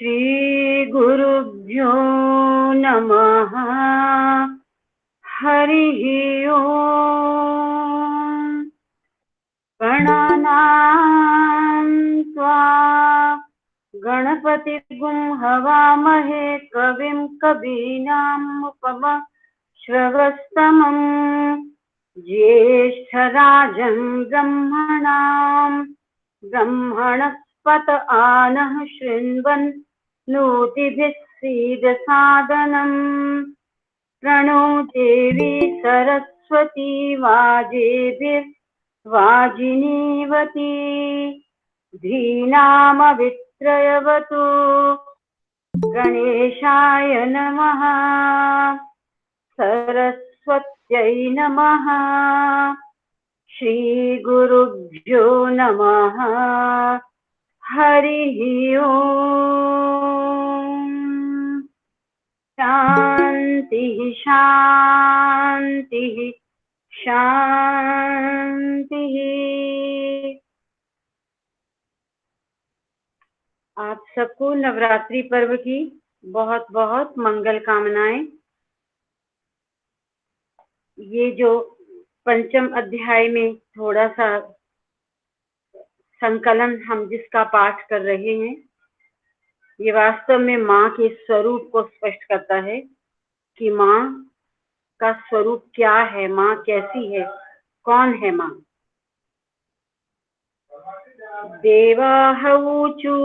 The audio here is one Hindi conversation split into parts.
श्री गुरुभ्यो नमः। हरिः ओम्। गणानां त्वा गणपतिगुं हवामहे कविं कवीनामुपमश्रवस्तमम् ज्येष्ठराजं ब्रह्मणस्पत आनः शृण्वन् नोतिभिः सीदसादनम्। प्रणो देवी सरस्वती वाजेभिर्वाजिनीवती धीनामवित्रयवतु। गणेशाय नमः। सरस्वत्यै नमः। श्रीगुरुभ्यो नमः। हरिः ओम्। शान्तिः शान्तिः शान्तिः। आप सबको नवरात्रि पर्व की बहुत बहुत मंगल कामनाएं। ये जो पंचम अध्याय में थोड़ा सा संकलन हम जिसका पाठ कर रहे हैं, ये वास्तव में माँ के स्वरूप को स्पष्ट करता है कि माँ का स्वरूप क्या है, माँ कैसी है, कौन है माँ। देवाहूचु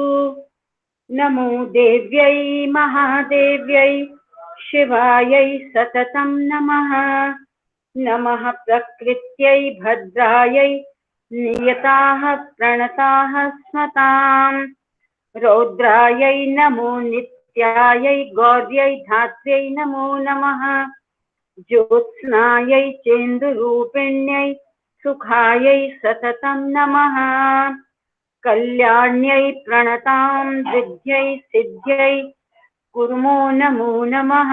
नमो देव्यै महादेव्यै शिवायै सततं नमः। नमः प्रकृत्यै भद्रायै नियताः प्रणताः स्मताम्। रौद्रायै नमो नित्यायै गौर्यै धात्र्यै नमो नमः। ज्योत्स्नायै चेन्दुरूपिण्यै सुखायै सततं नमः। कल्याण्यै प्रणतां विद्यै सिद्ध्यै कुर्मो नमो नमः।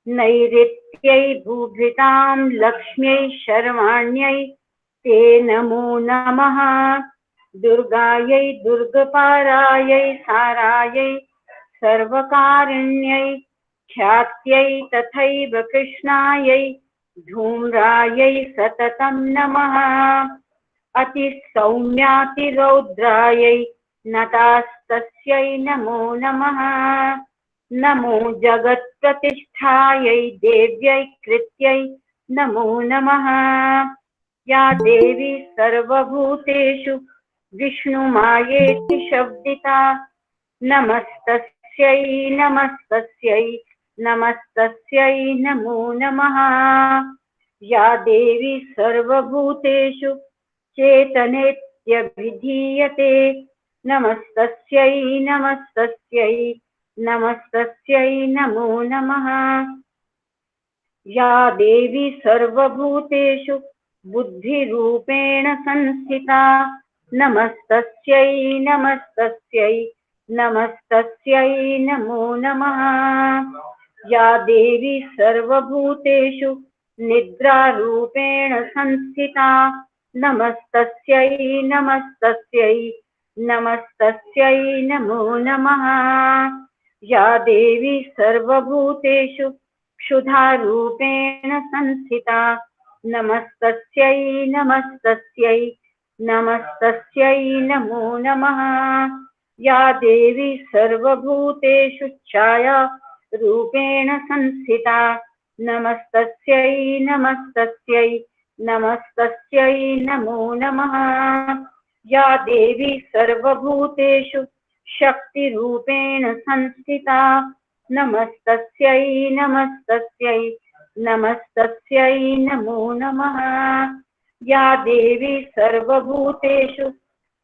नैऋत्यै भूभृतां लक्ष्म्यै शर्वाण्यै ते नमो नमः। दुर्गायै दुर्गपारायै सारायै सर्वकारिण्यै ख्यात्यै तथैव कृष्णायै धूम्रायै सततं नमः। अतिसौम्यातिरौद्रायै नतास्तस्यै नमो नमः। नमो जगत्प्रतिष्ठायै देव्यै कृत्यै नमो नमः। या देवी सर्वभूतेषु विष्णुमायेति शब्दिता नमस्तस्यै नमस्तस्यै नमस्तस्यै नमो नमः। या देवी सर्वभूतेषु चेतनेत्यभिधीयते नमस्तस्यै नमस्तस्यै नमस्तस्यै नमो नमः। या देवी सर्वभूतेषु बुद्धिरूपेण संस्थिता नमस्तस्यै नमस्तस्यै नमस्तस्यै नमो नमः। या देवी सर्वभूतेषु निद्रारूपेण संस्थिता नमस्तस्यै नमस्तस्यै नमस्तस्यै नमो नमः। या देवी सर्वभूतेषु क्षुधारूपेण संस्थिता नमस्तस्यै नमस्तस्यै नमस्तस्यै नमो नमः। या देवी सर्वभूतेषु छायारूपेण संस्थिता नमस्तस्यै नमस्तस्यै नमस्तस्यै नमो नमः। या देवी सर्वभूतेषु शक्तिरूपेण संस्थिता नमस्तस्यै नमस्तस्यै नमस्तस्यै नमो नमः। या देवी सर्वभूतेषु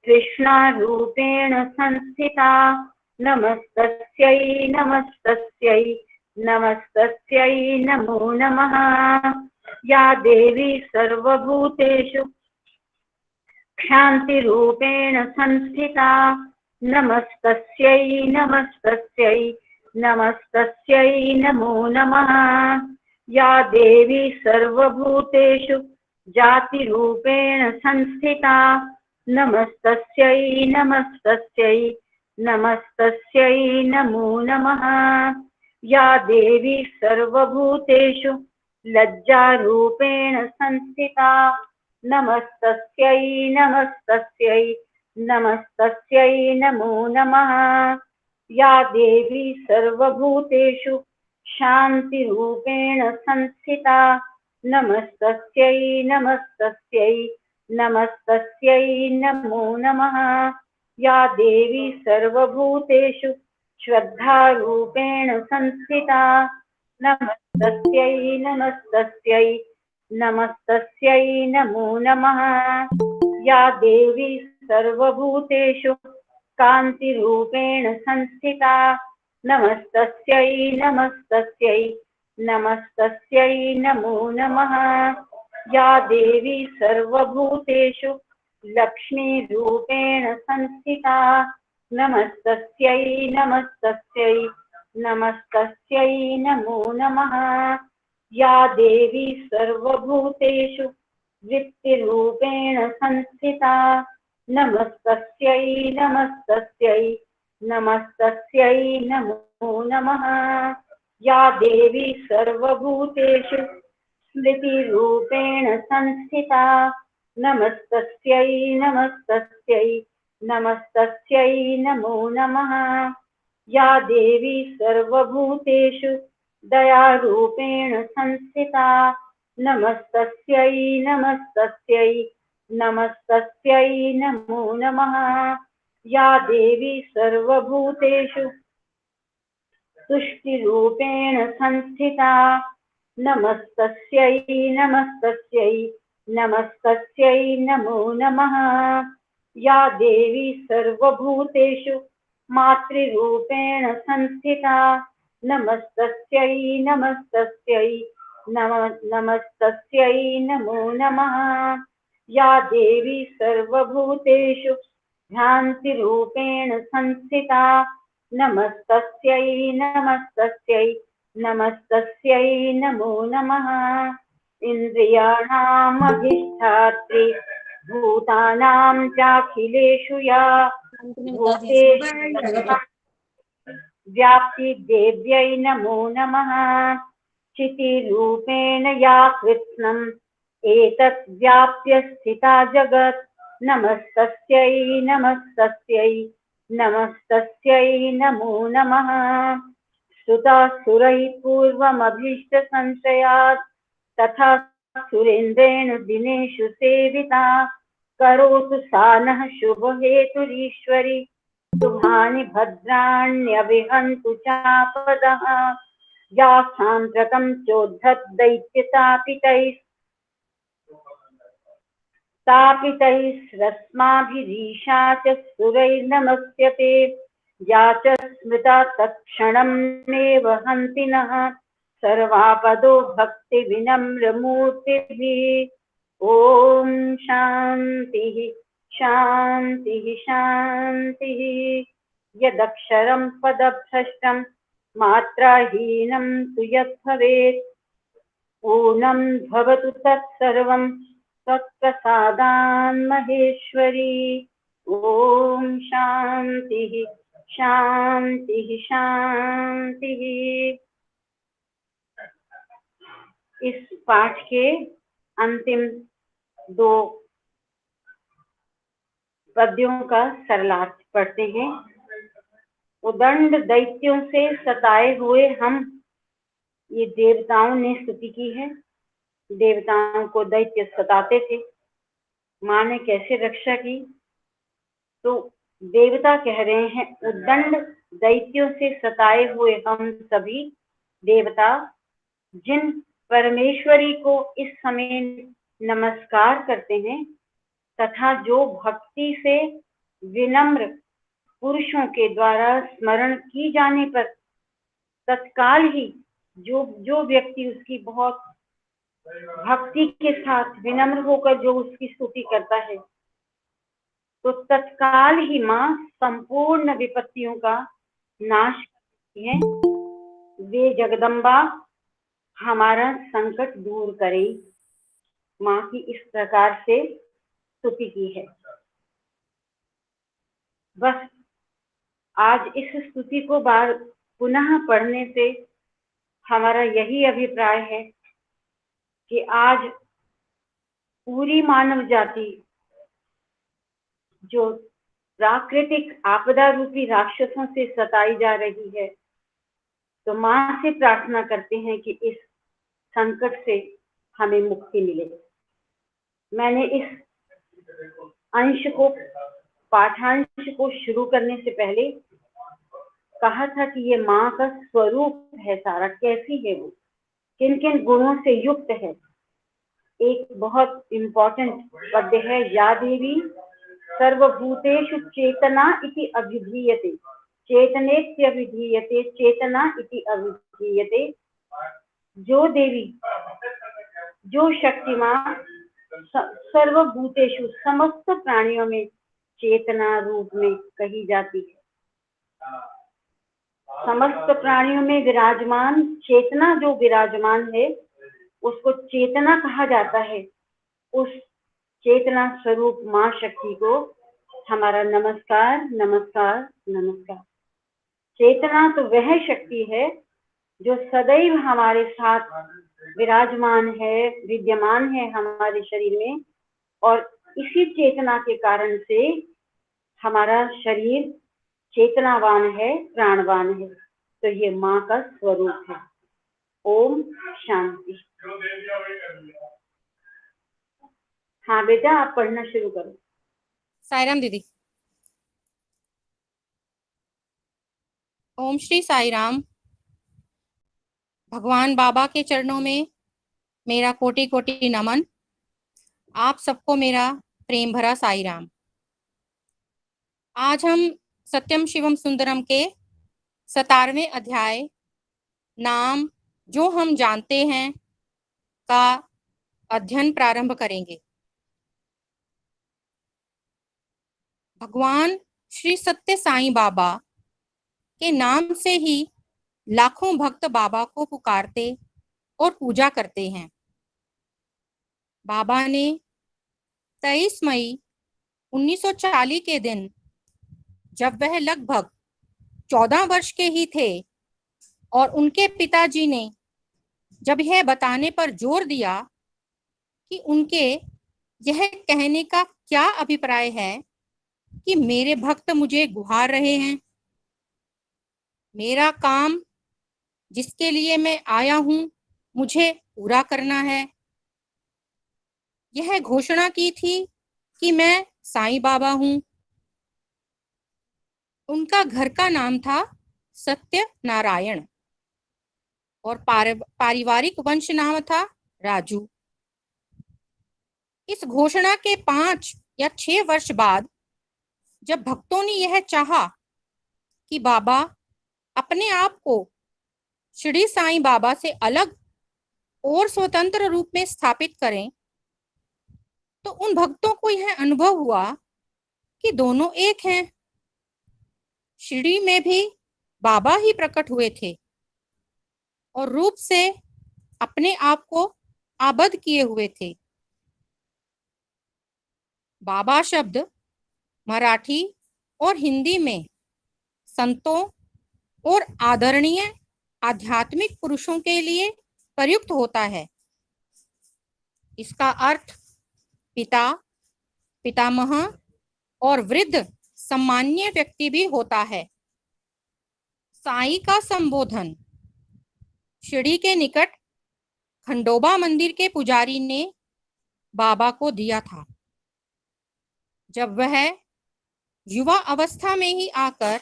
कृष्णारूपेण संस्थिता नमस्तस्यै नमस्तस्यै नमस्तस्यै नमो नमः। या देवी सर्वभूतेषु क्षान्तिरूपेण संस्थिता नमस्तस्यै नमस्तस्यै नमस्तस्यै नमो नमः। या देवी सर्वभूतेषु जातिरूपेण संस्थिता नमस्तस्यै नमस्तस्यै नमस्तस्यै नमो नमः। या देवी सर्वभूतेषु लज्जारूपेण संस्थिता नमस्तस्यै नमस्तस्यै नमस्तस्यै नमो नमः। या देवी सर्वभूतेषु शान्तिरूपेण संस्थिता नमस्तस्यै नमस्तस्यै नमस्तस्यै नमो नमः। या देवी सर्वभूतेषु श्रद्धारूपेण संस्थिता नमस्तस्यै नमस्तस्यै नमस्तस्यै नमो नमः। या देवी सर्वभूतेषु कान्तिरूपेण संस्थिता नमस्तस्यै नमस्तस्यै नमस्तस्यै नमो नमः। या देवी सर्वभूतेषु लक्ष्मीरूपेण संस्थिता नमस्तस्यै नमस्तस्यै नमस्तस्यै नमो नमः। या देवी सर्वभूतेषु वृत्तिरूपेण संस्थिता नमस्तस्यै नमस्तस्यै नमस्तस्यै नमो नमः। या देवी सर्वभूतेषु स्मृतिरूपेण संस्थिता नमस्तस्यै नमस्तस्यै नमस्तस्यै नमो नमः। या देवी सर्वभूतेषु दयारूपेण संस्थिता नमस्तस्यै नमस्तस्यै नमस्तस्यै नमो नमः। या देवी सर्वभूतेषु तुष्टिरूपेण संस्थिता नमस्तस्यै नमस्तस्यै नमस्तस्यै नमो नमः। या देवी सर्वभूतेषु मातृरूपेण संस्थिता नमस्तस्यै नमस्तस्यै नमस्तस्यै नमो नमः। या देवी सर्वभूतेषु भ्रान्तिरूपेण संस्थिता नमस्तस्यै नमस्तस्यै नमस्तस्यै नमो नमः। इन्द्रियाणाम् अधिष्ठात्री भूतानां चाखिलेषु या भूतेषु व्याप्ति देव्यै नमो नमः। चितिरूपेण या कृत्स्नम् एतत् व्याप्य स्थिता जगत् नमस्तस्यै नमस्तस्यै नमस्तस्यै नमो नमः। स्तुतासुरैः पूर्वमभीष्टसंशयात् तथा सुरेन्द्रेण दिनेषु सेविता करोतु सा नः शुभहेतुरीश्वरी शुभानि भद्राण्यभिहन्तु चापदः। या सान्द्रकं चोद्धतैस्तापितैस्रस्माभिरीशा च सुरैर्नमस्यते। या च स्मृता तत्क्षणमेव हन्ति नः सर्वापदो भक्तिविनम्रमूर्तिभिः। ॐ शान्तिः शान्तिः शान्तिः। यदक्षरं पदभ्रष्टं मात्राहीनं तु यद्भवेत् पूर्णं भवतु तत्सर्वं तत्प्रसादान् महेश्वरी। ॐ शान्तिः शान्तिः शान्तिः। इस पाठ के अंतिम 2 पद्यों का सरलार्थ पढ़ते हैं। उदंड दैत्यों से सताए हुए हम, ये देवताओं ने स्तुति की है। देवताओं को दैत्य सताते थे, माँ ने कैसे रक्षा की। तो देवता कह रहे हैं उदंड दैत्यों से सताए हुए हम सभी देवता जिन परमेश्वरी को इस समय नमस्कार करते हैं तथा जो भक्ति से विनम्र पुरुषों के द्वारा स्मरण की जाने पर तत्काल ही जो व्यक्ति उसकी बहुत भक्ति के साथ विनम्र होकर जो उसकी स्तुति करता है तो तत्काल ही माँ संपूर्ण विपत्तियों का नाश करती है। वे जगदम्बा हमारा संकट दूर करे। माँ की इस प्रकार से स्तुति की है। बस आज इस स्तुति को बार पुनः पढ़ने से हमारा यही अभिप्राय है कि आज पूरी मानव जाति जो प्राकृतिक आपदा रूपी राक्षसों से सताई जा रही है, तो मां से प्रार्थना करते हैं कि इस संकट से हमें मुक्ति मिले। मैंने इस अंश को पाठांश को शुरू करने से पहले कहा था कि ये माँ का स्वरूप है सारा, कैसी है वो, किन किन गुणों से युक्त है। एक बहुत इम्पोर्टेंट पद्य है, या देवी सर्वभूतेषु चेतना इति अभिधीयते, चेतनेत्यभिधीयते चेतना इति अभिधीयते। जो देवी, जो शक्तिमान सर्वभूतेषु समस्त प्राणियों में चेतना रूप में कही जाती है। समस्त प्राणियों में विराजमान चेतना, जो विराजमान है उसको चेतना कहा जाता है। उस चेतना स्वरूप मां शक्ति को हमारा नमस्कार नमस्कार नमस्कार। चेतना तो वह शक्ति है जो सदैव हमारे साथ विराजमान है, विद्यमान है हमारे शरीर में, और इसी चेतना के कारण से हमारा शरीर चेतनावान है, प्राणवान है। तो ये माँ का स्वरूप है। ओम शांति। हाँ बेटा, आप पढ़ना शुरू करो। साईराम दीदी। ओम श्री साईराम। भगवान बाबा के चरणों में मेरा कोटि कोटि नमन। आप सबको मेरा प्रेम भरा साईराम। आज हम सत्यम शिवम सुंदरम के 17वें अध्याय नाम जो हम जानते हैं का अध्ययन प्रारंभ करेंगे। भगवान श्री सत्य साईं बाबा के नाम से ही लाखों भक्त बाबा को पुकारते और पूजा करते हैं। बाबा ने 23 मई 1940 के दिन, जब वह लगभग 14 वर्ष के ही थे, और उनके पिताजी ने जब यह बताने पर जोर दिया कि उनके यह कहने का क्या अभिप्राय है कि मेरे भक्त मुझे गुहार रहे हैं, मेरा काम जिसके लिए मैं आया हूं मुझे पूरा करना है, यह घोषणा की थी कि मैं साईं बाबा हूं। उनका घर का नाम था सत्य नारायण और पारिवारिक वंश नाम था राजू। इस घोषणा के 5 या 6 वर्ष बाद जब भक्तों ने यह चाहा कि बाबा अपने आप को शिरडी साईं बाबा से अलग और स्वतंत्र रूप में स्थापित करें, तो उन भक्तों को यह अनुभव हुआ कि दोनों एक हैं। शिरडी में भी बाबा ही प्रकट हुए थे और रूप से अपने आप को आबद्ध किए हुए थे। बाबा शब्द मराठी और हिंदी में संतों और आदरणीय आध्यात्मिक पुरुषों के लिए प्रयुक्त होता है। इसका अर्थ पिता, पितामह और वृद्ध सम्मान्य व्यक्ति भी होता है। साईं का संबोधन शिरडी के निकट खंडोबा मंदिर के पुजारी ने बाबा को दिया था, जब वह युवा अवस्था में ही आकर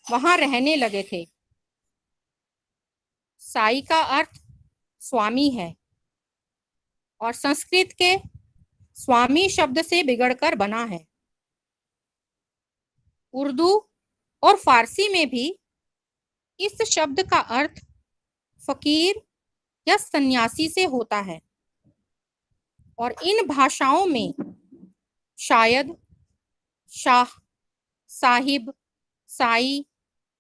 वहां रहने लगे थे। साई का अर्थ स्वामी है और संस्कृत के स्वामी शब्द से बिगड़कर बना है। उर्दू और फारसी में भी इस शब्द का अर्थ फकीर या सन्यासी से होता है, और इन भाषाओं में शायद, शाह, साहिब, साई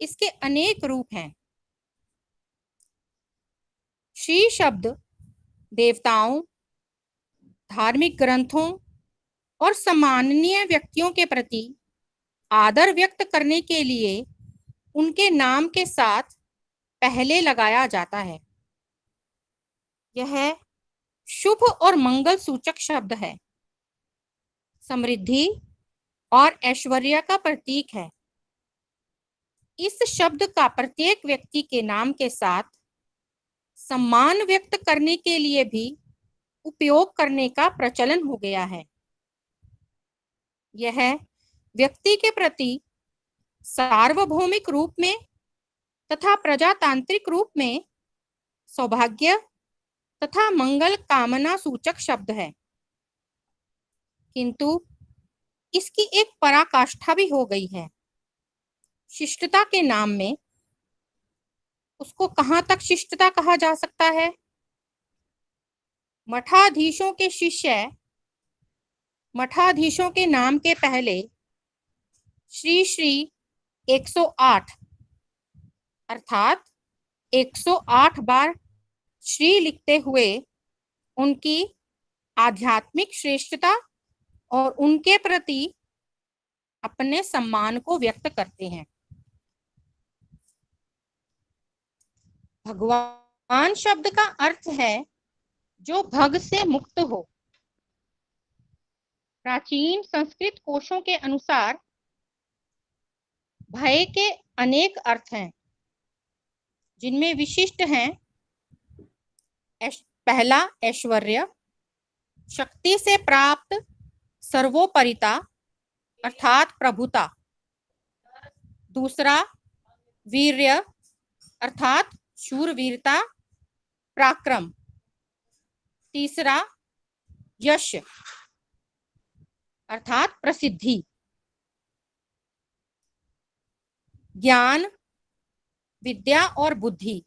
इसके अनेक रूप हैं। श्री शब्द देवताओं, धार्मिक ग्रंथों और सम्माननीय व्यक्तियों के प्रति आदर व्यक्त करने के लिए उनके नाम के साथ पहले लगाया जाता है। यह शुभ और मंगल सूचक शब्द है, समृद्धि और ऐश्वर्य का प्रतीक है। इस शब्द का प्रत्येक व्यक्ति के नाम के साथ सम्मान व्यक्त करने के लिए भी उपयोग करने का प्रचलन हो गया है। यह व्यक्ति के प्रति सार्वभौमिक रूप में तथा प्रजातांत्रिक रूप में सौभाग्य तथा मंगल कामना सूचक शब्द है, किंतु इसकी एक पराकाष्ठा भी हो गई है। शिष्टता के नाम में उसको कहां तक शिष्टता कहा जा सकता है? मठाधीशों के शिष्य मठाधीशों के नाम के पहले श्री श्री 108 अर्थात 108 बार श्री लिखते हुए उनकी आध्यात्मिक श्रेष्ठता और उनके प्रति अपने सम्मान को व्यक्त करते हैं। भगवान शब्द का अर्थ है जो भग से मुक्त हो। प्राचीन संस्कृत कोशों के अनुसार भय के अनेक अर्थ हैं, जिनमें विशिष्ट हैं पहला ऐश्वर्य, शक्ति से प्राप्त सर्वोपरिता अर्थात प्रभुता। दूसरा वीर्य अर्थात शूरवीरता, पराक्रम। तीसरा यश अर्थात प्रसिद्धि। ज्ञान, विद्या और बुद्धि।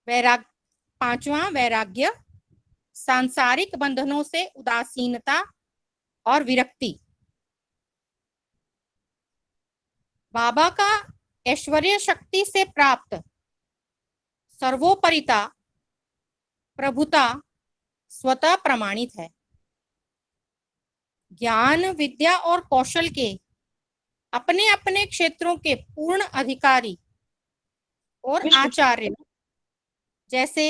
पांचवा वैराग्य, सांसारिक बंधनों से उदासीनता और विरक्ति। बाबा का ऐश्वर्य शक्ति से प्राप्त सर्वोपरिता, प्रभुता स्वतः प्रमाणित है। ज्ञान, विद्या और कौशल के अपने अपने क्षेत्रों के पूर्ण अधिकारी और आचार्य जैसे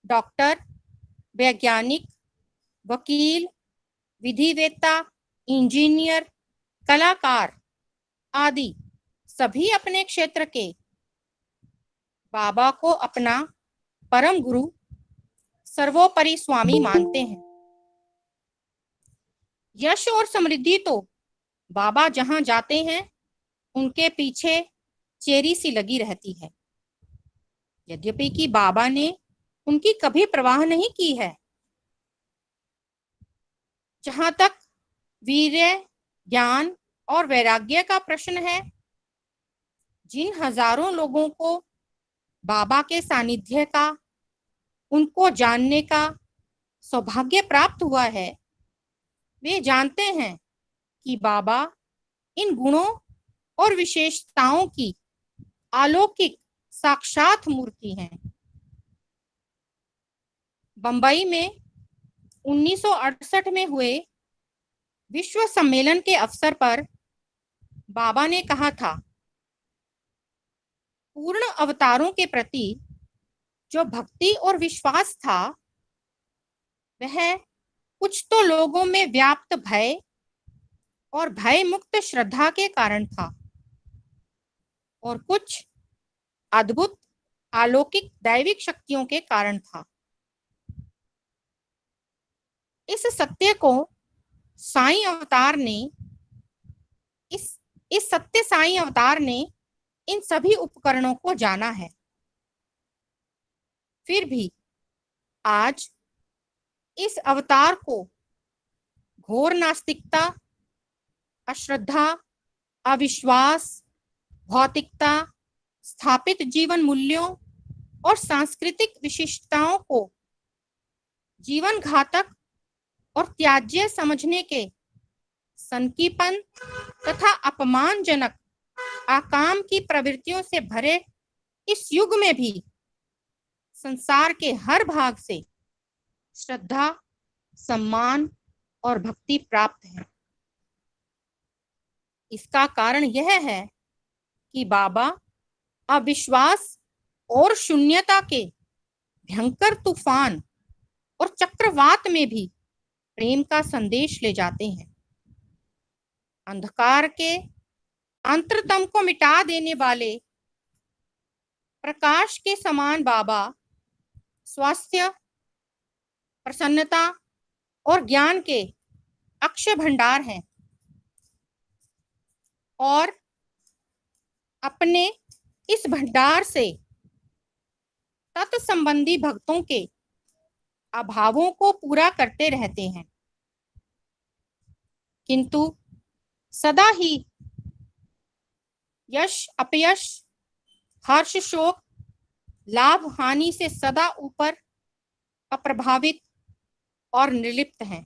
डॉक्टर, वैज्ञानिक, वकील, विधिवेत्ता, इंजीनियर, कलाकार आदि सभी अपने क्षेत्र के बाबा को अपना परम गुरु, सर्वोपरि स्वामी मानते हैं। यश और समृद्धि तो बाबा जहां जाते हैं उनके पीछे चेरी सी लगी रहती है, यद्यपि कि बाबा ने उनकी कभी परवाह नहीं की है। जहां तक वीर्य, ज्ञान और वैराग्य का प्रश्न है, जिन हजारों लोगों को बाबा के सानिध्य का, उनको जानने का सौभाग्य प्राप्त हुआ है, वे जानते हैं कि बाबा इन गुणों और विशेषताओं की अलौकिक साक्षात मूर्ति हैं। बंबई में 1968 में हुए विश्व सम्मेलन के अवसर पर बाबा ने कहा था, पूर्ण अवतारों के प्रति जो भक्ति और विश्वास था, वह कुछ तो लोगों में व्याप्त भय और भय मुक्त श्रद्धा के कारण था, और कुछ अद्भुत अलौकिक दैविक शक्तियों के कारण था। इस सत्य को साईं अवतार ने इस सत्य साईं अवतार ने इन सभी उपकरणों को जाना है। फिर भी आज इस अवतार को घोर नास्तिकता, अश्रद्धा, अविश्वास, भौतिकता, स्थापित जीवन मूल्यों और सांस्कृतिक विशिष्टताओं को जीवन घातक और त्याज्य समझने के संकीपन तथा अपमानजनक आकाम की प्रवृत्तियों से भरे इस युग में भी संसार के हर भाग से श्रद्धा, सम्मान और भक्ति प्राप्त है। इसका कारण यह है कि बाबा अविश्वास और शून्यता के भयंकर तूफान और चक्रवात में भी प्रेम का संदेश ले जाते हैं। अंधकार के अंतरतम को मिटा देने वाले प्रकाश के समान बाबा स्वास्थ्य, प्रसन्नता और ज्ञान के अक्षय भंडार हैं और अपने इस भंडार से तत्संबंधी भक्तों के अभावों को पूरा करते रहते हैं, किंतु सदा ही यश अपयश, हर्ष शोक, लाभ हानि से सदा ऊपर, अप्रभावित और निर्लिप्त हैं।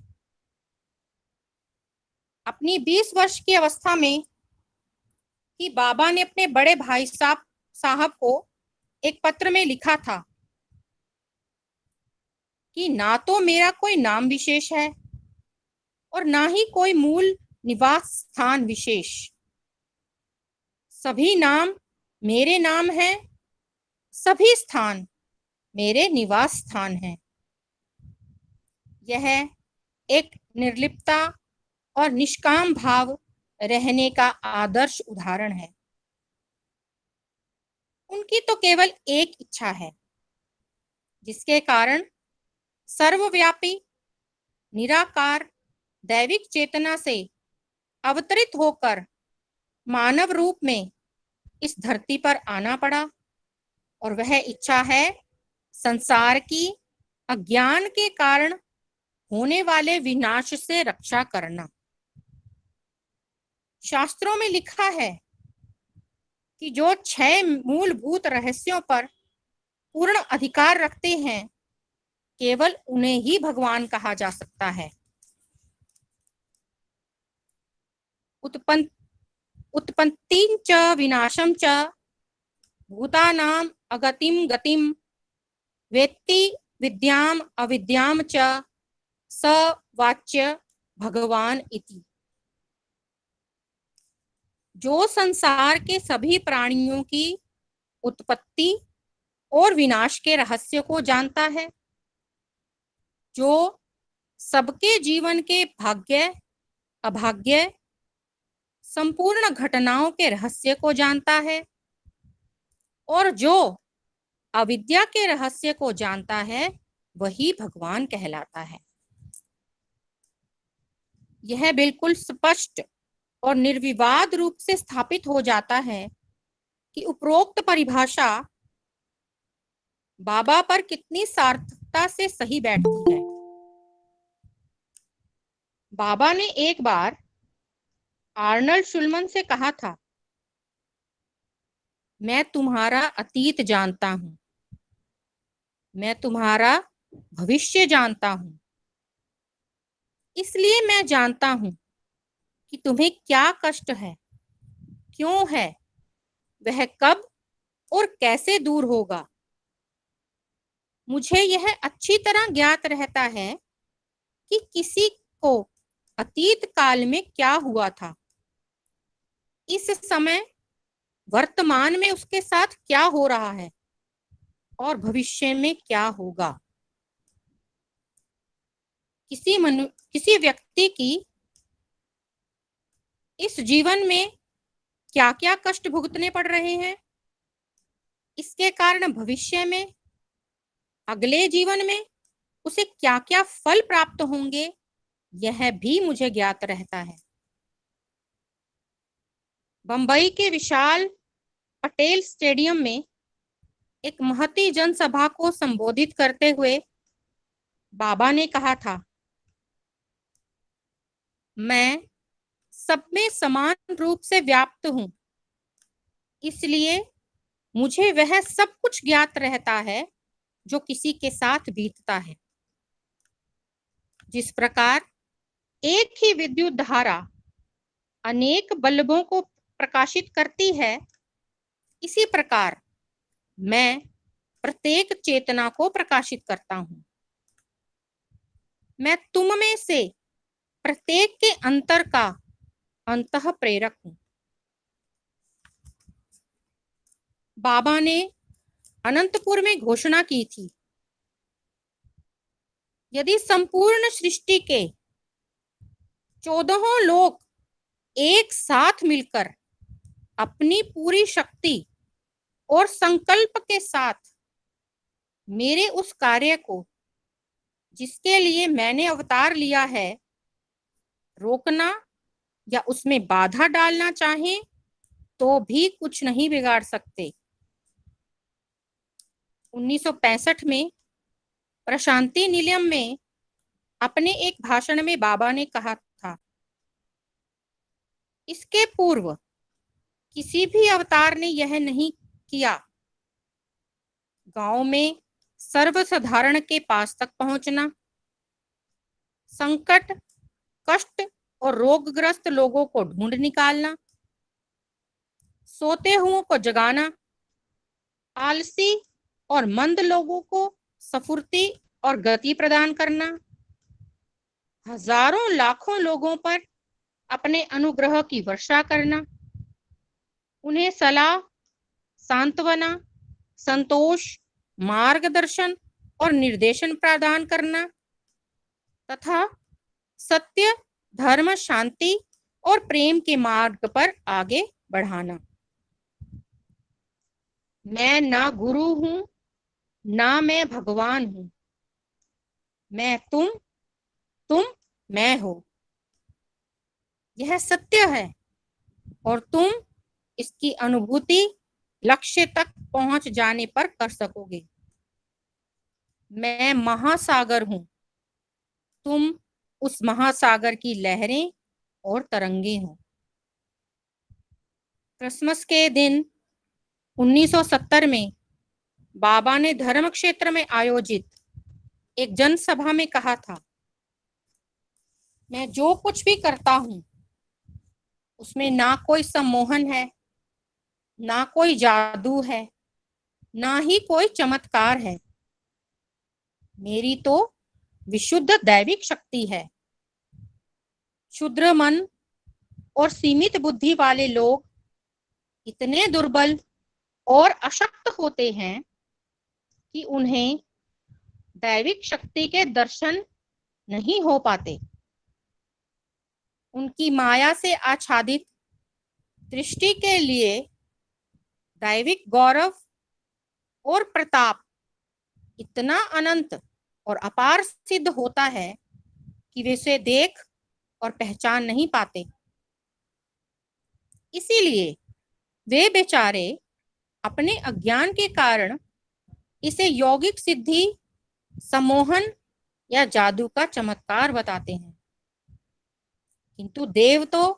अपनी 20 वर्ष की अवस्था में ही बाबा ने अपने बड़े भाई साहब को एक पत्र में लिखा था कि ना तो मेरा कोई नाम विशेष है और ना ही कोई मूल निवास स्थान विशेष। सभी नाम मेरे नाम हैं, सभी स्थान मेरे निवास स्थान हैं। यह एक निर्लिप्तता और निष्काम भाव रहने का आदर्श उदाहरण है। उनकी तो केवल एक इच्छा है, जिसके कारण सर्वव्यापी निराकार दैविक चेतना से अवतरित होकर मानव रूप में इस धरती पर आना पड़ा, और वह इच्छा है संसार की अज्ञान के कारण होने वाले विनाश से रक्षा करना। शास्त्रों में लिखा है कि जो 6 मूलभूत रहस्यों पर पूर्ण अधिकार रखते हैं, केवल उन्हें ही भगवान कहा जा सकता है। उत्पत्ति च विनाशम च भूतानाम अगतिम गतिम वेत्ति विद्याम अविद्याम च स वाच्य भगवान इति। जो संसार के सभी प्राणियों की उत्पत्ति और विनाश के रहस्य को जानता है, जो सबके जीवन के भाग्य अभाग्य संपूर्ण घटनाओं के रहस्य को जानता है, और जो अविद्या के रहस्य को जानता है, वही भगवान कहलाता है। यह बिल्कुल स्पष्ट और निर्विवाद रूप से स्थापित हो जाता है कि उपरोक्त परिभाषा बाबा पर कितनी सार्थकता से सही बैठती है। बाबा ने एक बार आर्नल्ड शुल्मन से कहा था, मैं तुम्हारा अतीत जानता हूं, मैं तुम्हारा भविष्य जानता हूं, इसलिए मैं जानता हूं कि तुम्हें क्या कष्ट है, क्यों है, वह कब और कैसे दूर होगा। मुझे यह अच्छी तरह ज्ञात रहता है कि किसी को अतीत काल में क्या हुआ था, इस समय वर्तमान में उसके साथ क्या हो रहा है और भविष्य में क्या होगा। किसी व्यक्ति की इस जीवन में क्या क्या कष्ट भुगतने पड़ रहे हैं, इसके कारण भविष्य में अगले जीवन में उसे क्या क्या फल प्राप्त होंगे, यह भी मुझे ज्ञात रहता है। बंबई के विशाल पटेल स्टेडियम में एक महती जनसभा को संबोधित करते हुए बाबा ने कहा था, मैं सब में समान रूप से व्याप्त हूं, इसलिए मुझे वह सब कुछ ज्ञात रहता है जो किसी के साथ बीतता है। जिस प्रकार एक ही विद्युत धारा अनेक बल्बों को प्रकाशित करती है, इसी प्रकार मैं प्रत्येक चेतना को प्रकाशित करता हूं। मैं तुम में से प्रत्येक के अंतर का अंतः प्रेरक हूं। बाबा ने अनंतपुर में घोषणा की थी, यदि संपूर्ण सृष्टि के 14 लोग एक साथ मिलकर अपनी पूरी शक्ति और संकल्प के साथ मेरे उस कार्य को, जिसके लिए मैंने अवतार लिया है, रोकना या उसमें बाधा डालना चाहें, तो भी कुछ नहीं बिगाड़ सकते। 1965 में प्रशांति निलयम में अपने एक भाषण में बाबा ने कहा था, इसके पूर्व किसी भी अवतार ने यह नहीं किया। गांव में सर्वसाधारण के पास तक पहुंचना, संकट, कष्ट और रोगग्रस्त लोगों को ढूंढ निकालना, सोते हुओं को जगाना, आलसी और मंद लोगों को स्फूर्ति और गति प्रदान करना, हजारों लाखों लोगों पर अपने अनुग्रह की वर्षा करना, उन्हें सलाह, सांत्वना, संतोष, मार्गदर्शन और निर्देशन प्रदान करना तथा सत्य, धर्म, शांति और प्रेम के मार्ग पर आगे बढ़ाना। मैं ना गुरु हूं, ना मैं भगवान हूं, मैं तुम मैं हो। यह सत्य है और तुम इसकी अनुभूति लक्ष्य तक पहुंच जाने पर कर सकोगे। मैं महासागर हूं, तुम उस महासागर की लहरें और तरंगे हो। क्रिसमस के दिन 1970 में बाबा ने धर्म क्षेत्र में आयोजित एक जनसभा में कहा था, मैं जो कुछ भी करता हूं उसमें ना कोई सम्मोहन है, ना कोई जादू है, ना ही कोई चमत्कार है। मेरी तो विशुद्ध दैविक शक्ति है। क्षुद्र मन और सीमित बुद्धि वाले लोग इतने दुर्बल और अशक्त होते हैं कि उन्हें दैविक शक्ति के दर्शन नहीं हो पाते। उनकी माया से आच्छादित दृष्टि के लिए दैविक गौरव और प्रताप इतना अनंत और अपार सिद्ध होता है कि वे इसे देख और पहचान नहीं पाते। इसीलिए वे बेचारे अपने अज्ञान के कारण इसे यौगिक सिद्धि, सम्मोहन या जादू का चमत्कार बताते हैं। किंतु देव तो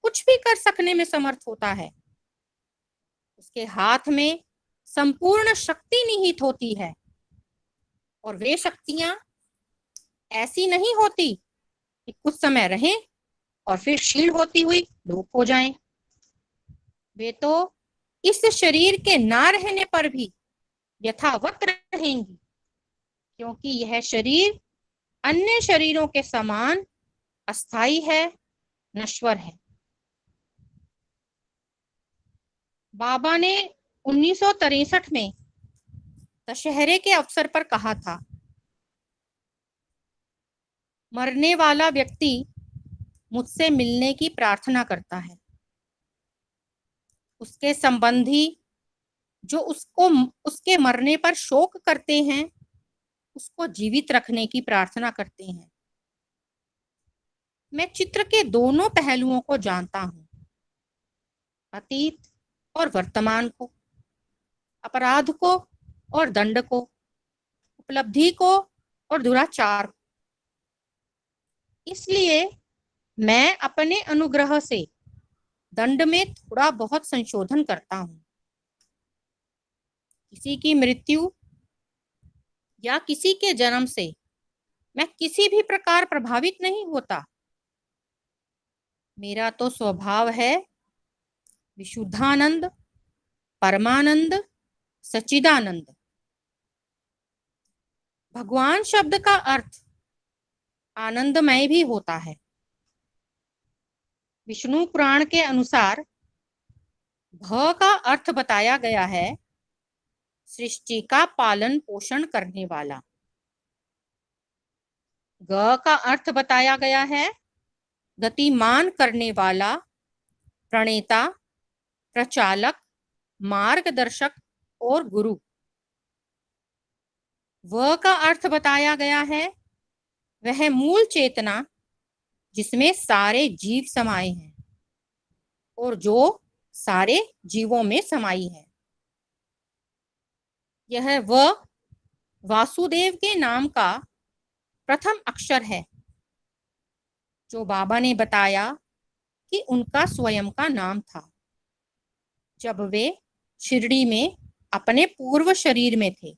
कुछ भी कर सकने में समर्थ होता है। उसके हाथ में संपूर्ण शक्ति निहित होती है और वे शक्तियां ऐसी नहीं होती कि कुछ समय रहें और फिर क्षीण होती हुई लोप हो जाएं। वे तो इस शरीर के ना रहने पर भी यथावत रहेंगी, क्योंकि यह शरीर अन्य शरीरों के समान अस्थाई है, नश्वर है। बाबा ने 1963 में दशहरे के अवसर पर कहा था, मरने वाला व्यक्ति मुझसे मिलने की प्रार्थना करता है। उसके संबंधी जो उसको उसके मरने पर शोक करते हैं, उसको जीवित रखने की प्रार्थना करते हैं। मैं चित्र के दोनों पहलुओं को जानता हूं, अतीत और वर्तमान को, अपराध को और दंड को, उपलब्धि को और दुराचार को। इसलिए मैं अपने अनुग्रह से दंड में थोड़ा बहुत संशोधन करता हूं। किसी की मृत्यु या किसी के जन्म से मैं किसी भी प्रकार प्रभावित नहीं होता। मेरा तो स्वभाव है विशुद्धानंद, परमानंद, सच्चिदानंद। भगवान शब्द का अर्थ आनंदमय भी होता है। विष्णु पुराण के अनुसार भ का अर्थ बताया गया है सृष्टि का पालन पोषण करने वाला। ग का अर्थ बताया गया है गतिमान करने वाला, प्रणेता, प्रचालक, मार्गदर्शक और गुरु। व का अर्थ बताया गया है वह मूल चेतना जिसमें सारे जीव समाये हैं और जो सारे जीवों में समाई है। यह व वासुदेव के नाम का प्रथम अक्षर है जो बाबा ने बताया कि उनका स्वयं का नाम था जब वे शिरडी में अपने पूर्व शरीर में थे।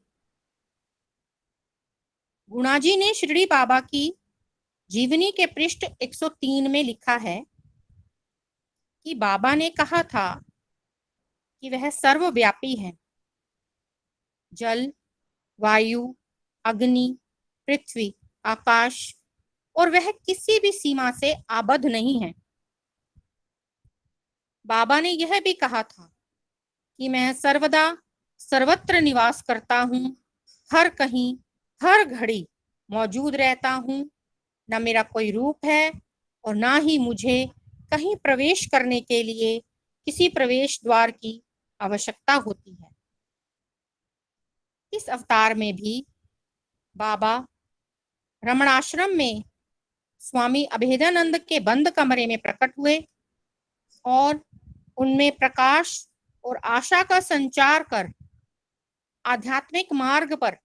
गुणाजी ने शिरडी बाबा की जीवनी के पृष्ठ 103 में लिखा है कि बाबा ने कहा था कि वह सर्वव्यापी है। जल, वायु, अग्नि, पृथ्वी, आकाश और वह किसी भी सीमा से आबद्ध नहीं है। बाबा ने यह भी कहा था कि मैं सर्वदा सर्वत्र निवास करता हूँ, हर कहीं हर घड़ी मौजूद रहता हूँ। न मेरा कोई रूप है और ना ही मुझे कहीं प्रवेश करने के लिए किसी प्रवेश द्वार की आवश्यकता होती है। इस अवतार में भी बाबा रमणाश्रम में स्वामी अभेदानंद के बंद कमरे में प्रकट हुए और उनमें प्रकाश और आशा का संचार कर आध्यात्मिक मार्ग पर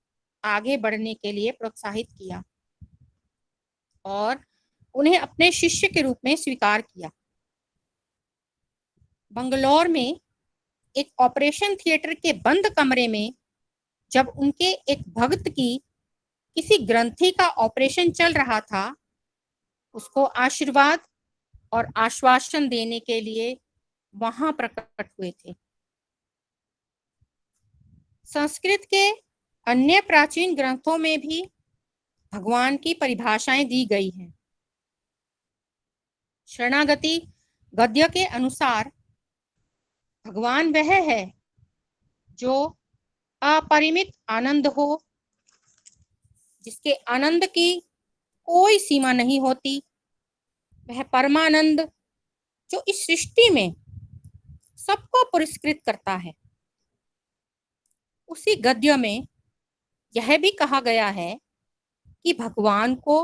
आगे बढ़ने के लिए प्रोत्साहित किया और उन्हें अपने शिष्य के रूप में स्वीकार किया। बंगलौर में एक ऑपरेशन थिएटर के बंद कमरे में जब उनके एक भक्त की किसी ग्रंथि का ऑपरेशन चल रहा था, उसको आशीर्वाद और आश्वासन देने के लिए वहां प्रकट हुए थे। संस्कृत के अन्य प्राचीन ग्रंथों में भी भगवान की परिभाषाएं दी गई हैं। शरणागति गद्य के अनुसार भगवान वह है जो अपरिमित आनंद हो, जिसके आनंद की कोई सीमा नहीं होती। वह परमानंद जो इस सृष्टि में सबको पुरस्कृत करता है। उसी गद्य में यह भी कहा गया है कि भगवान को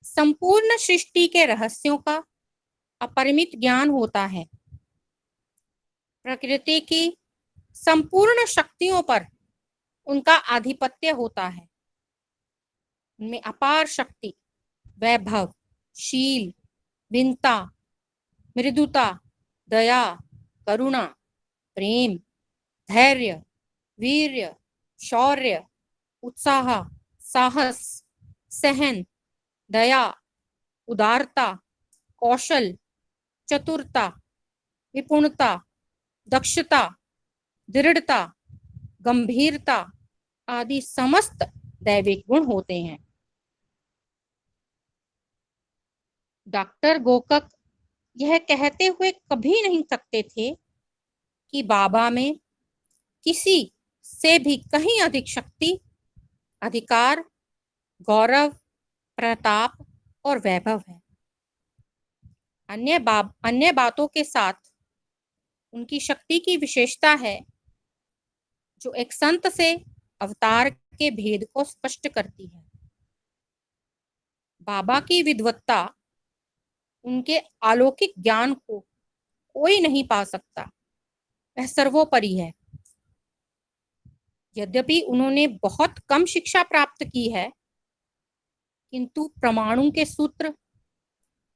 संपूर्ण सृष्टि के रहस्यों का अपरिमित ज्ञान होता है। प्रकृति की संपूर्ण शक्तियों पर उनका आधिपत्य होता है। उनमें अपार शक्ति, वैभव, शील, भिन्नता, मृदुता, दया, करुणा, प्रेम, धैर्य, वीर्य, शौर्य, उत्साह, साहस, सहन, दया, उदारता, कौशल, चतुरता, विपुणता, दक्षता, दृढ़ता, गंभीरता आदि समस्त दैविक गुण होते हैं। डॉक्टर गोकक यह कहते हुए कभी नहीं सकते थे कि बाबा में किसी से भी कहीं अधिक शक्ति, अधिकार, गौरव, प्रताप और वैभव है। अन्य बातों के साथ उनकी शक्ति की विशेषता है जो एक संत से अवतार के भेद को स्पष्ट करती है। बाबा की विद्वत्ता, उनके अलौकिक ज्ञान को कोई नहीं पा सकता। वह सर्वोपरि है। यद्यपि उन्होंने बहुत कम शिक्षा प्राप्त की है, किंतु परमाणु के सूत्र,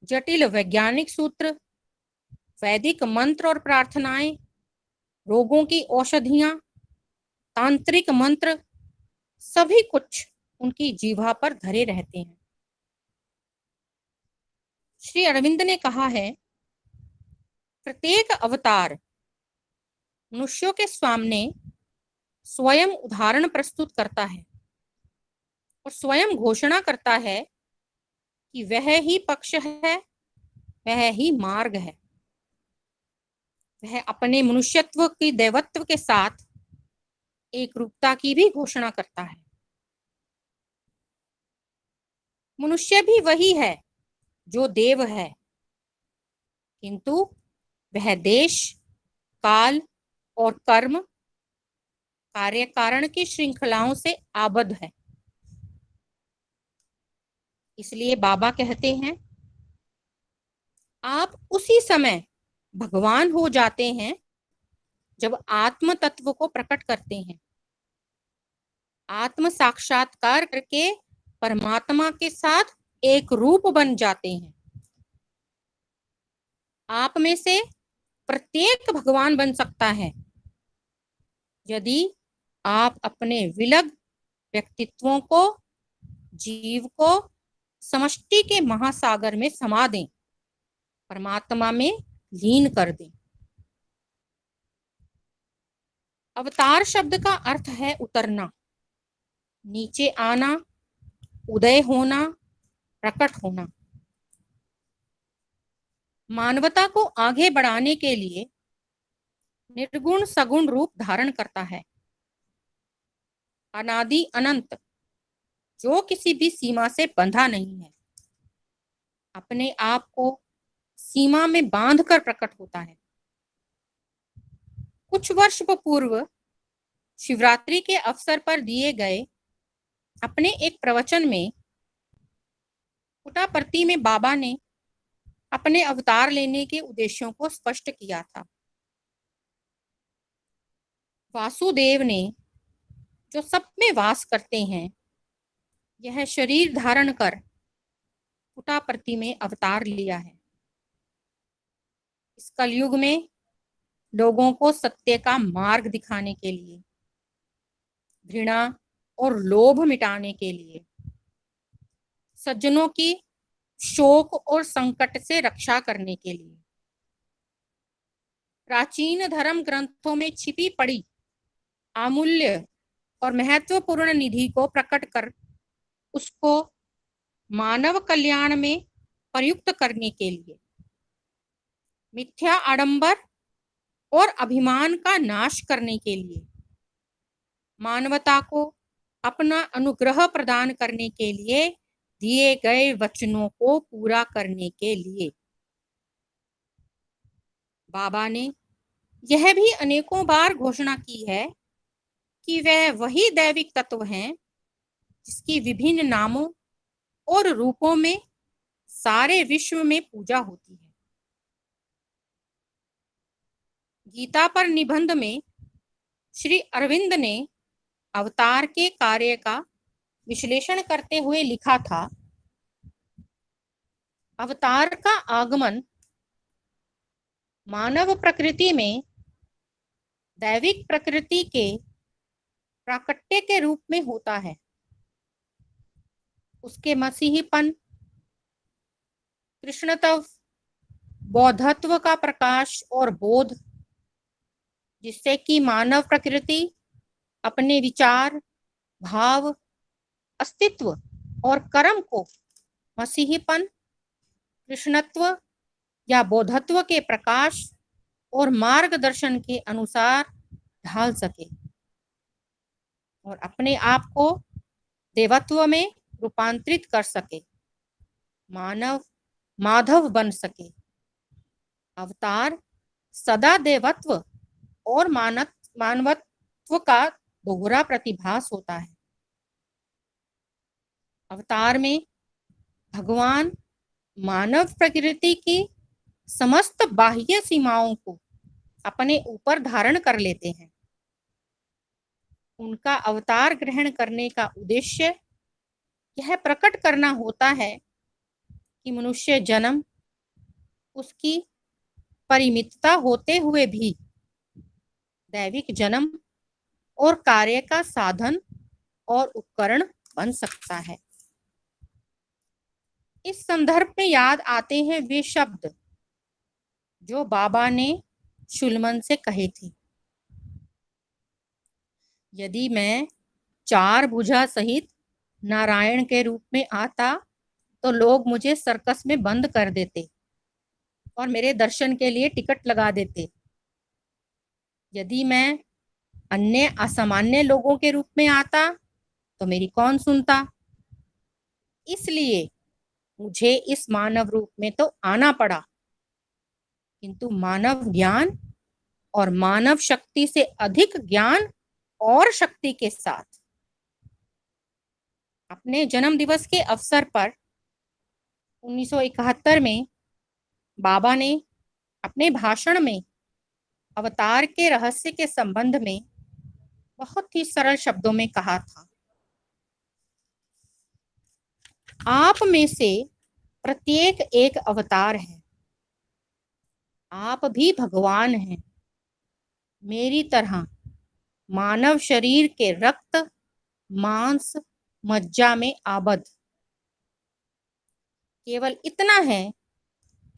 जटिल वैज्ञानिक सूत्र, वैदिक मंत्र और प्रार्थनाएं, रोगों की औषधियां, तांत्रिक मंत्र, सभी कुछ उनकी जीवा पर धरे रहते हैं। श्री अरविंद ने कहा है, प्रत्येक अवतार मनुष्यों के सामने स्वयं उदाहरण प्रस्तुत करता है और स्वयं घोषणा करता है कि वह ही पक्ष है, वह ही मार्ग है। वह अपने मनुष्यत्व की दैवत्व के साथ एक रूपता की भी घोषणा करता है। मनुष्य भी वही है जो देव है, किंतु वह देश, काल और कर्म, कार्य कारण की श्रृंखलाओं से आबद्ध है। इसलिए बाबा कहते हैं, आप उसी समय भगवान हो जाते हैं जब आत्म तत्व को प्रकट करते हैं। आत्म साक्षात्कार करके परमात्मा के साथ एक रूप बन जाते हैं। आप में से प्रत्येक भगवान बन सकता है यदि आप अपने विलग व्यक्तित्वों को, जीव को समष्टि के महासागर में समा दें, परमात्मा में लीन कर दें। अवतार शब्द का अर्थ है उतरना, नीचे आना, उदय होना, प्रकट होना। मानवता को आगे बढ़ाने के लिए निर्गुण सगुण रूप धारण करता है। अनादि अनंत, जो किसी भी सीमा से बंधा नहीं है, अपने आप को सीमा में बांधकर प्रकट होता है। कुछ वर्ष पूर्व शिवरात्रि के अवसर पर दिए गए अपने एक प्रवचन में पुट्टापर्थी में बाबा ने अपने अवतार लेने के उद्देश्यों को स्पष्ट किया था। वासुदेव ने, जो सब में वास करते हैं, यह शरीर धारण कर पुट्टापर्थी में अवतार लिया है। इस कलयुग में लोगों को सत्य का मार्ग दिखाने के लिए, घृणा और लोभ मिटाने के लिए, सज्जनों की शोक और संकट से रक्षा करने के लिए, प्राचीन धर्म ग्रंथों में छिपी पड़ी अमूल्य और महत्वपूर्ण निधि को प्रकट कर उसको मानव कल्याण में प्रयुक्त करने के लिए, मिथ्या आडंबर और अभिमान का नाश करने के लिए, मानवता को अपना अनुग्रह प्रदान करने के लिए, दिए गए वचनों को पूरा करने के लिए। बाबा ने यह भी अनेकों बार घोषणा की है कि वह वही दैविक तत्व हैं जिसकी विभिन्न नामों और रूपों में सारे विश्व में पूजा होती है। गीता पर निबंध में श्री अरविंद ने अवतार के कार्य का विश्लेषण करते हुए लिखा था, अवतार का आगमन मानव प्रकृति में दैविक प्रकृति के प्राकट्य के रूप में होता है। उसके मसीहीपन, कृष्णत्व, बौद्धत्व का प्रकाश और बोध, जिससे कि मानव प्रकृति अपने विचार, भाव, अस्तित्व और कर्म को मसीहीपन, कृष्णत्व या बौद्धत्व के प्रकाश और मार्गदर्शन के अनुसार ढाल सके और अपने आप को देवत्व में रूपांतरित कर सके, मानव माधव बन सके। अवतार सदा देवत्व और मानवत्व का दोहरा प्रतिभास होता है। अवतार में भगवान मानव प्रकृति की समस्त बाह्य सीमाओं को अपने ऊपर धारण कर लेते हैं। उनका अवतार ग्रहण करने का उद्देश्य यह प्रकट करना होता है कि मनुष्य जन्म उसकी परिमितता होते हुए भी दैविक जन्म और कार्य का साधन और उपकरण बन सकता है। इस संदर्भ में याद आते हैं वे शब्द जो बाबा ने शुलमन से कहे थे, यदि मैं 4 भुजा सहित नारायण के रूप में आता तो लोग मुझे सर्कस में बंद कर देते और मेरे दर्शन के लिए टिकट लगा देते। यदि मैं अन्य असामान्य लोगों के रूप में आता तो मेरी कौन सुनता। इसलिए मुझे इस मानव रूप में तो आना पड़ा, किंतु मानव ज्ञान और मानव शक्ति से अधिक ज्ञान और शक्ति के साथ। अपने जन्म दिवस के अवसर पर 1971 में बाबा ने अपने भाषण में अवतार के रहस्य के संबंध में बहुत ही सरल शब्दों में कहा था, आप में से प्रत्येक एक अवतार है, आप भी भगवान हैं, मेरी तरह मानव शरीर के रक्त मांस मज्जा में आबद्ध। केवल इतना है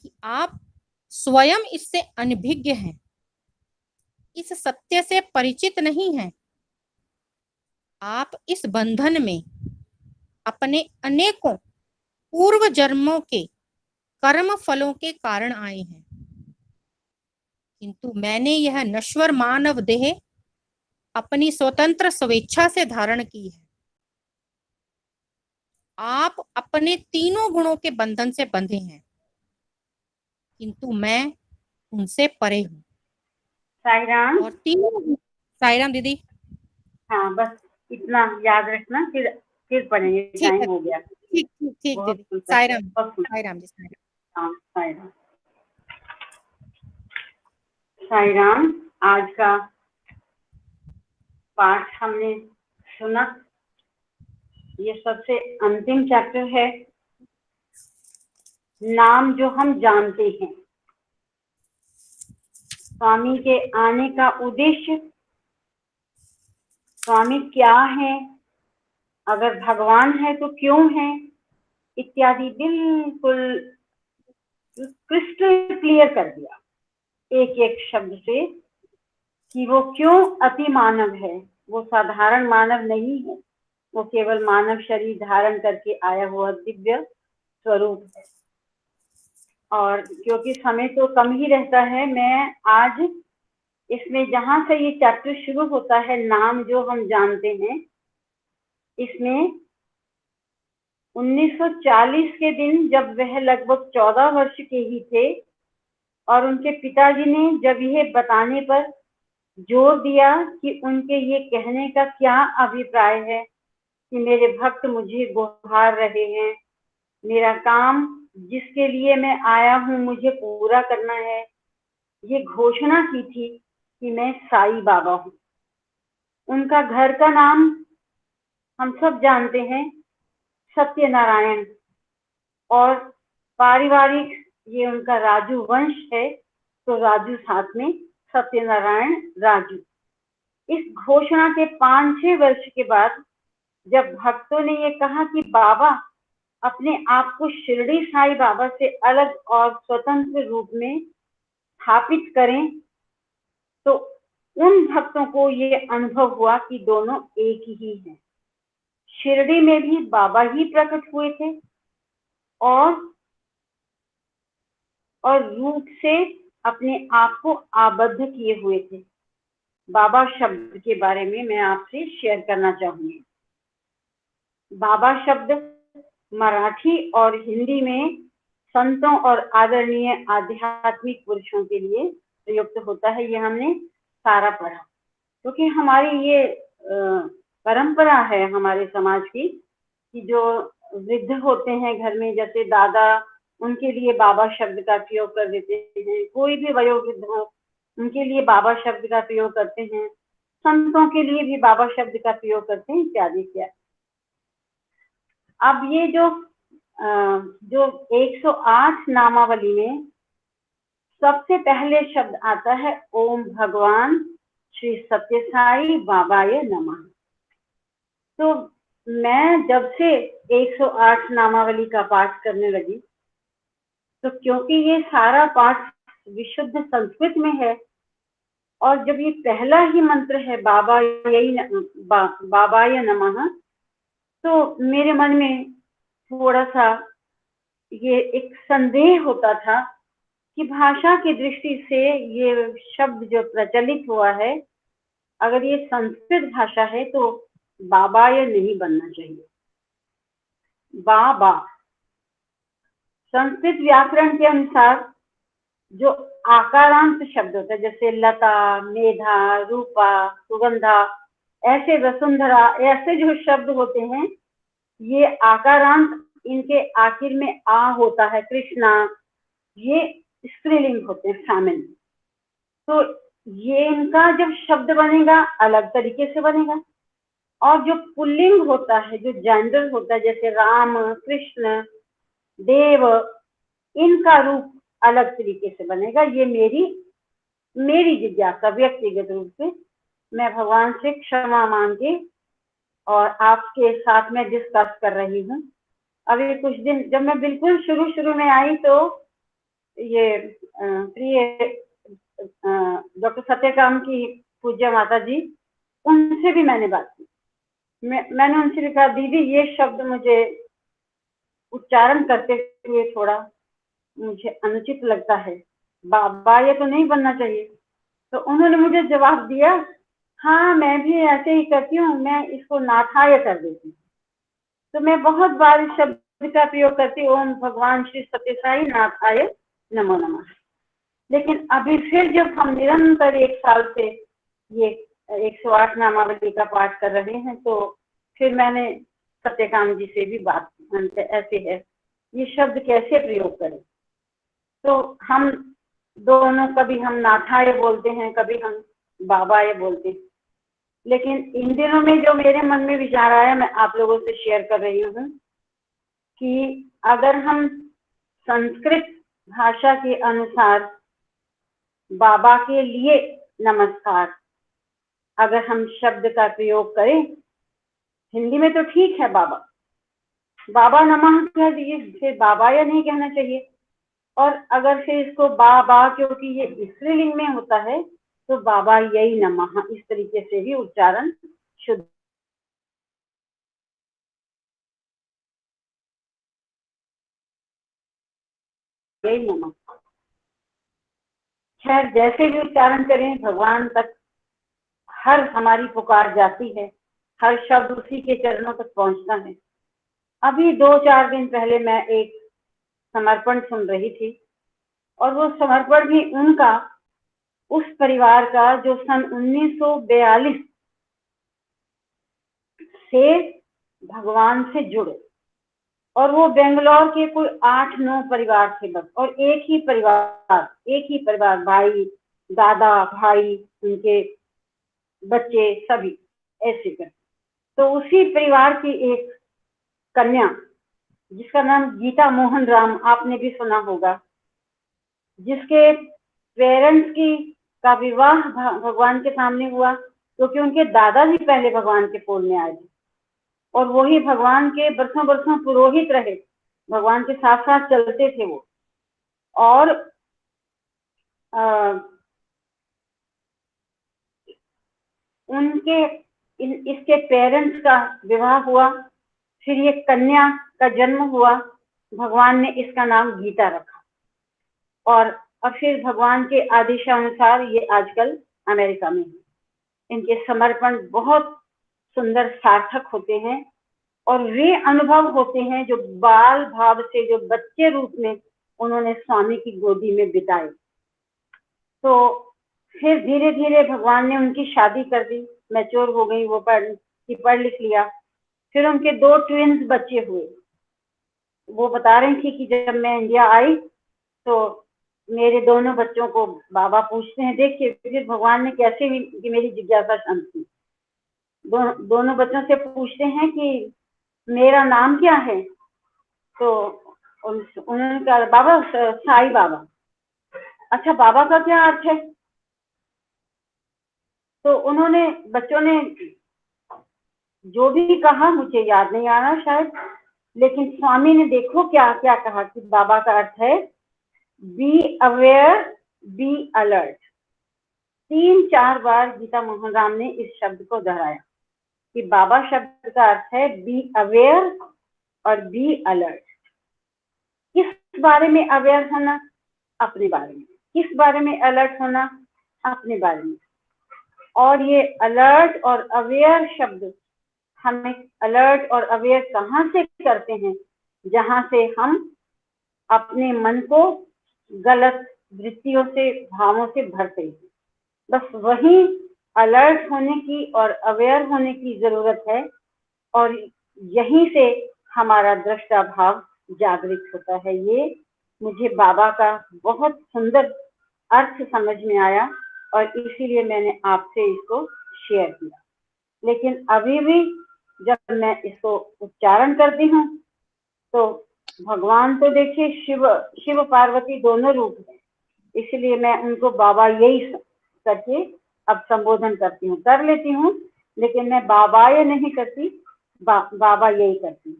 कि आप स्वयं इससे अनभिज्ञ हैं, इस सत्य से परिचित नहीं हैं। आप इस बंधन में अपने अनेकों पूर्व जन्मों के कर्म फलों के कारण आए हैं, किंतु मैंने यह नश्वर मानव देह अपनी स्वतंत्र स्वेच्छा से धारण की है। आप अपने तीनों गुणों के बंधन से बंधे हैं, किंतु मैं उनसे परे हूँ। साईं और तीनों साईं दीदी। हाँ, बस इतना याद रखना, फिर पढ़ेंगे, ठीक है, टाइम हो गया। ठीक ठीक ठीक बहुत दीदी। सुंदर, साईं बहुत सुंदर। जी साईं। हाँ, साईं राम। आज का पाठ हमने सुना, ये सबसे अंतिम चैप्टर है, नाम जो हम जानते हैं। स्वामी के आने का उद्देश्य, स्वामी क्या है, अगर भगवान है तो क्यों है, इत्यादि बिल्कुल क्रिस्टल क्लियर कर दिया एक एक शब्द से कि वो क्यों अति मानव है। वो साधारण मानव नहीं है, वो केवल मानव शरीर धारण करके आया हुआ दिव्य स्वरूप है। और क्योंकि समय तो कम ही रहता है, मैं आज इसमें जहां से ये चैप्टर शुरू होता है, नाम जो हम जानते हैं, इसमें 1940 के दिन जब वह लगभग 14 वर्ष के ही थे और उनके पिताजी ने जब यह बताने पर जोर दिया कि उनके ये कहने का क्या अभिप्राय है कि मेरे भक्त मुझे गुहार रहे हैं, मेरा काम जिसके लिए मैं आया हूँ मुझे पूरा करना है, ये घोषणा की थी कि मैं साईं बाबा हूँ। उनका घर का नाम हम सब जानते हैं, सत्यनारायण, और पारिवारिक ये उनका राजू वंश है, तो राजू साथ में सत्यनारायण राजू। इस घोषणा के 5-6 वर्ष के बाद जब भक्तों ने ये कहा कि बाबा अपने आप को शिरडी साईं बाबा से अलग और स्वतंत्र रूप में स्थापित करें, तो उन भक्तों को ये अनुभव हुआ कि दोनों एक ही हैं। शिरडी में भी बाबा ही प्रकट हुए थे और रूप से अपने आप को आबद्ध किए हुए थे। बाबा शब्द के बारे में मैं आपसे शेयर करना चाहूंगी। बाबा शब्द मराठी और हिंदी में संतों और आदरणीय आध्यात्मिक पुरुषों के लिए प्रयुक्त होता है। ये हमने सारा पढ़ा, क्योंकि हमारी ये परंपरा है हमारे समाज की कि जो वृद्ध होते हैं घर में, जैसे दादा, उनके लिए बाबा शब्द का प्रयोग कर देते हैं। कोई भी वयोवृद्ध हो उनके लिए बाबा शब्द का प्रयोग करते हैं, संतों के लिए भी बाबा शब्द का प्रयोग करते हैं, इत्यादि इत्यादि। अब ये जो 108 नामावली में सबसे पहले शब्द आता है ओम भगवान श्री सत्य साई बाबाय नमः। तो मैं जब से 108 नामावली का पाठ करने लगी, तो क्योंकि ये सारा पाठ विशुद्ध संस्कृत में है, और जब ये पहला ही मंत्र है बाबाय नमः, तो मेरे मन में थोड़ा सा ये एक संदेह होता था कि भाषा की दृष्टि से ये शब्द जो प्रचलित हुआ है, अगर ये संस्कृत भाषा है तो बाबा ये नहीं बनना चाहिए। बाबा संस्कृत व्याकरण के अनुसार जो आकारांत शब्द होता है, जैसे लता, मेधा, रूपा, सुगंधा, ऐसे वसुंधरा, ऐसे जो शब्द होते हैं ये आकारांत, इनके आखिर में आ होता है, कृष्णा, ये स्त्रीलिंग होते हैं, फेमिनिन। तो ये इनका जब शब्द बनेगा अलग तरीके से बनेगा, और जो पुल्लिंग होता है, जो जेंडर होता है, जैसे राम, कृष्ण, देव, इनका रूप अलग तरीके से बनेगा। ये मेरी जिज्ञासा व्यक्तिगत रूप से मैं भगवान से क्षमा मांगे और आपके साथ में डिस्कस कर रही हूँ। अभी कुछ दिन जब मैं बिल्कुल शुरू में आई तो ये प्रिय डॉक्टर सत्यकाम की पूज्य माता जी, उनसे भी मैंने बात की। मैंने उनसे भी कहा, दीदी ये शब्द मुझे उच्चारण करते हुए थोड़ा मुझे अनुचित लगता है, बाबा ये तो नहीं बनना चाहिए। तो उन्होंने मुझे जवाब दिया, हाँ मैं भी ऐसे ही करती हूँ, मैं इसको नाथाय कर देती हूँ। तो मैं बहुत बार इस शब्द का प्रयोग करती हूँ, ओम भगवान श्री सत्यसाई नाथाय नमो नमः। लेकिन अभी फिर जब हम निरंतर 1 साल से ये 108 नामावली का पाठ कर रहे हैं, तो फिर मैंने सत्यकाम जी से भी बात की, ऐसे है ये शब्द कैसे प्रयोग करें। तो हम दोनों, कभी हम नाथाय बोलते हैं, कभी हम बाबाय बोलते हैं। लेकिन इन दिनों में जो मेरे मन में विचार आया, मैं आप लोगों से शेयर कर रही हूँ कि अगर हम संस्कृत भाषा के अनुसार बाबा के लिए नमस्कार अगर हम शब्द का प्रयोग करें, हिंदी में तो ठीक है बाबा, बाबा नमः कह दिए, फिर बाबा या नहीं कहना चाहिए। और अगर फिर इसको बाबा, क्योंकि ये स्त्रीलिंग में होता है, तो बाबा यही नमः, इस तरीके से भी उच्चारण शुद्ध यही नमः। खैर जैसे भी उच्चारण करें, भगवान तक हर हमारी पुकार जाती है, हर शब्द उसी के चरणों तक पहुंचता है। अभी 2-4 दिन पहले मैं एक समर्पण सुन रही थी, और वो समर्पण भी उनका, उस परिवार का जो सन 1942 से भगवान से जुड़े, और वो बेंगलोर के कोई 8-9 परिवार थे बस, और एक ही परिवार, भाई, दादा, भाई, उनके बच्चे, सभी ऐसे कर। तो उसी परिवार की एक कन्या, जिसका नाम गीता मोहन राम, आपने भी सुना होगा, जिसके पेरेंट्स की का विवाह भगवान के सामने हुआ, क्योंकि उनके दादाजी पहले भगवान के पोल में आए थे, और वही भगवान के बरसों पुरोहित रहे, भगवान के साथ साथ चलते थे वो। और उनके इसके पेरेंट्स का विवाह हुआ, फिर ये कन्या का जन्म हुआ, भगवान ने इसका नाम गीता रखा, और फिर भगवान के आदेशानुसार ये आजकल अमेरिका में है। इनके समर्पण बहुत सुंदर सार्थक होते हैं, और वे अनुभव होते हैं जो बाल भाव से, जो बच्चे रूप में उन्होंने स्वामी की गोदी में बिताए। तो फिर धीरे धीरे भगवान ने उनकी शादी कर दी, मैच्योर हो गई, वो पढ़ लिख लिया। फिर उनके 2 ट्विंस बच्चे हुए। वो बता रही थी कि जब मैं इंडिया आई तो मेरे दोनों बच्चों को बाबा पूछते हैं, देखिए फिर भगवान ने कैसे कि मेरी जिज्ञासा शांत की। दोनों बच्चों से पूछते हैं कि मेरा नाम क्या है, तो उन्होंने कहा बाबा साई बाबा। अच्छा बाबा का क्या अर्थ है? तो उन्होंने, बच्चों ने जो भी कहा, मुझे याद नहीं आ रहा शायद, लेकिन स्वामी ने देखो क्या क्या कहा कि बाबा का अर्थ है बी अवेयर, बी अलर्ट। 3-4 बार गीता मोहन राम ने इस शब्द को दोहराया कि बाबा शब्द का अर्थ है बी अवेयर और बी अलर्ट। किस बारे में अवेयर होना? अपने बारे में। किस बारे में अलर्ट होना? अपने बारे में। और ये अलर्ट और अवेयर शब्द हमें अलर्ट और अवेयर कहाँ से करते हैं? जहां से हम अपने मन को गलत वृत्तियों से, भावों से भरते हैं। बस वही अलर्ट होने की और अवेयर होने की जरूरत है, और यहीं से हमारा दृष्टा भाव जागृत होता है। ये मुझे बाबा का बहुत सुंदर अर्थ समझ में आया और इसीलिए मैंने आपसे इसको शेयर किया। लेकिन अभी भी जब मैं इसको उच्चारण करती हूँ तो भगवान तो देखिए शिव पार्वती दोनों रूप है, इसलिए मैं उनको बाबा यही करके अब संबोधन करती हूँ, कर लेती हूँ, लेकिन मैं बाबा ये नहीं करती, बाबा यही करती हूँ।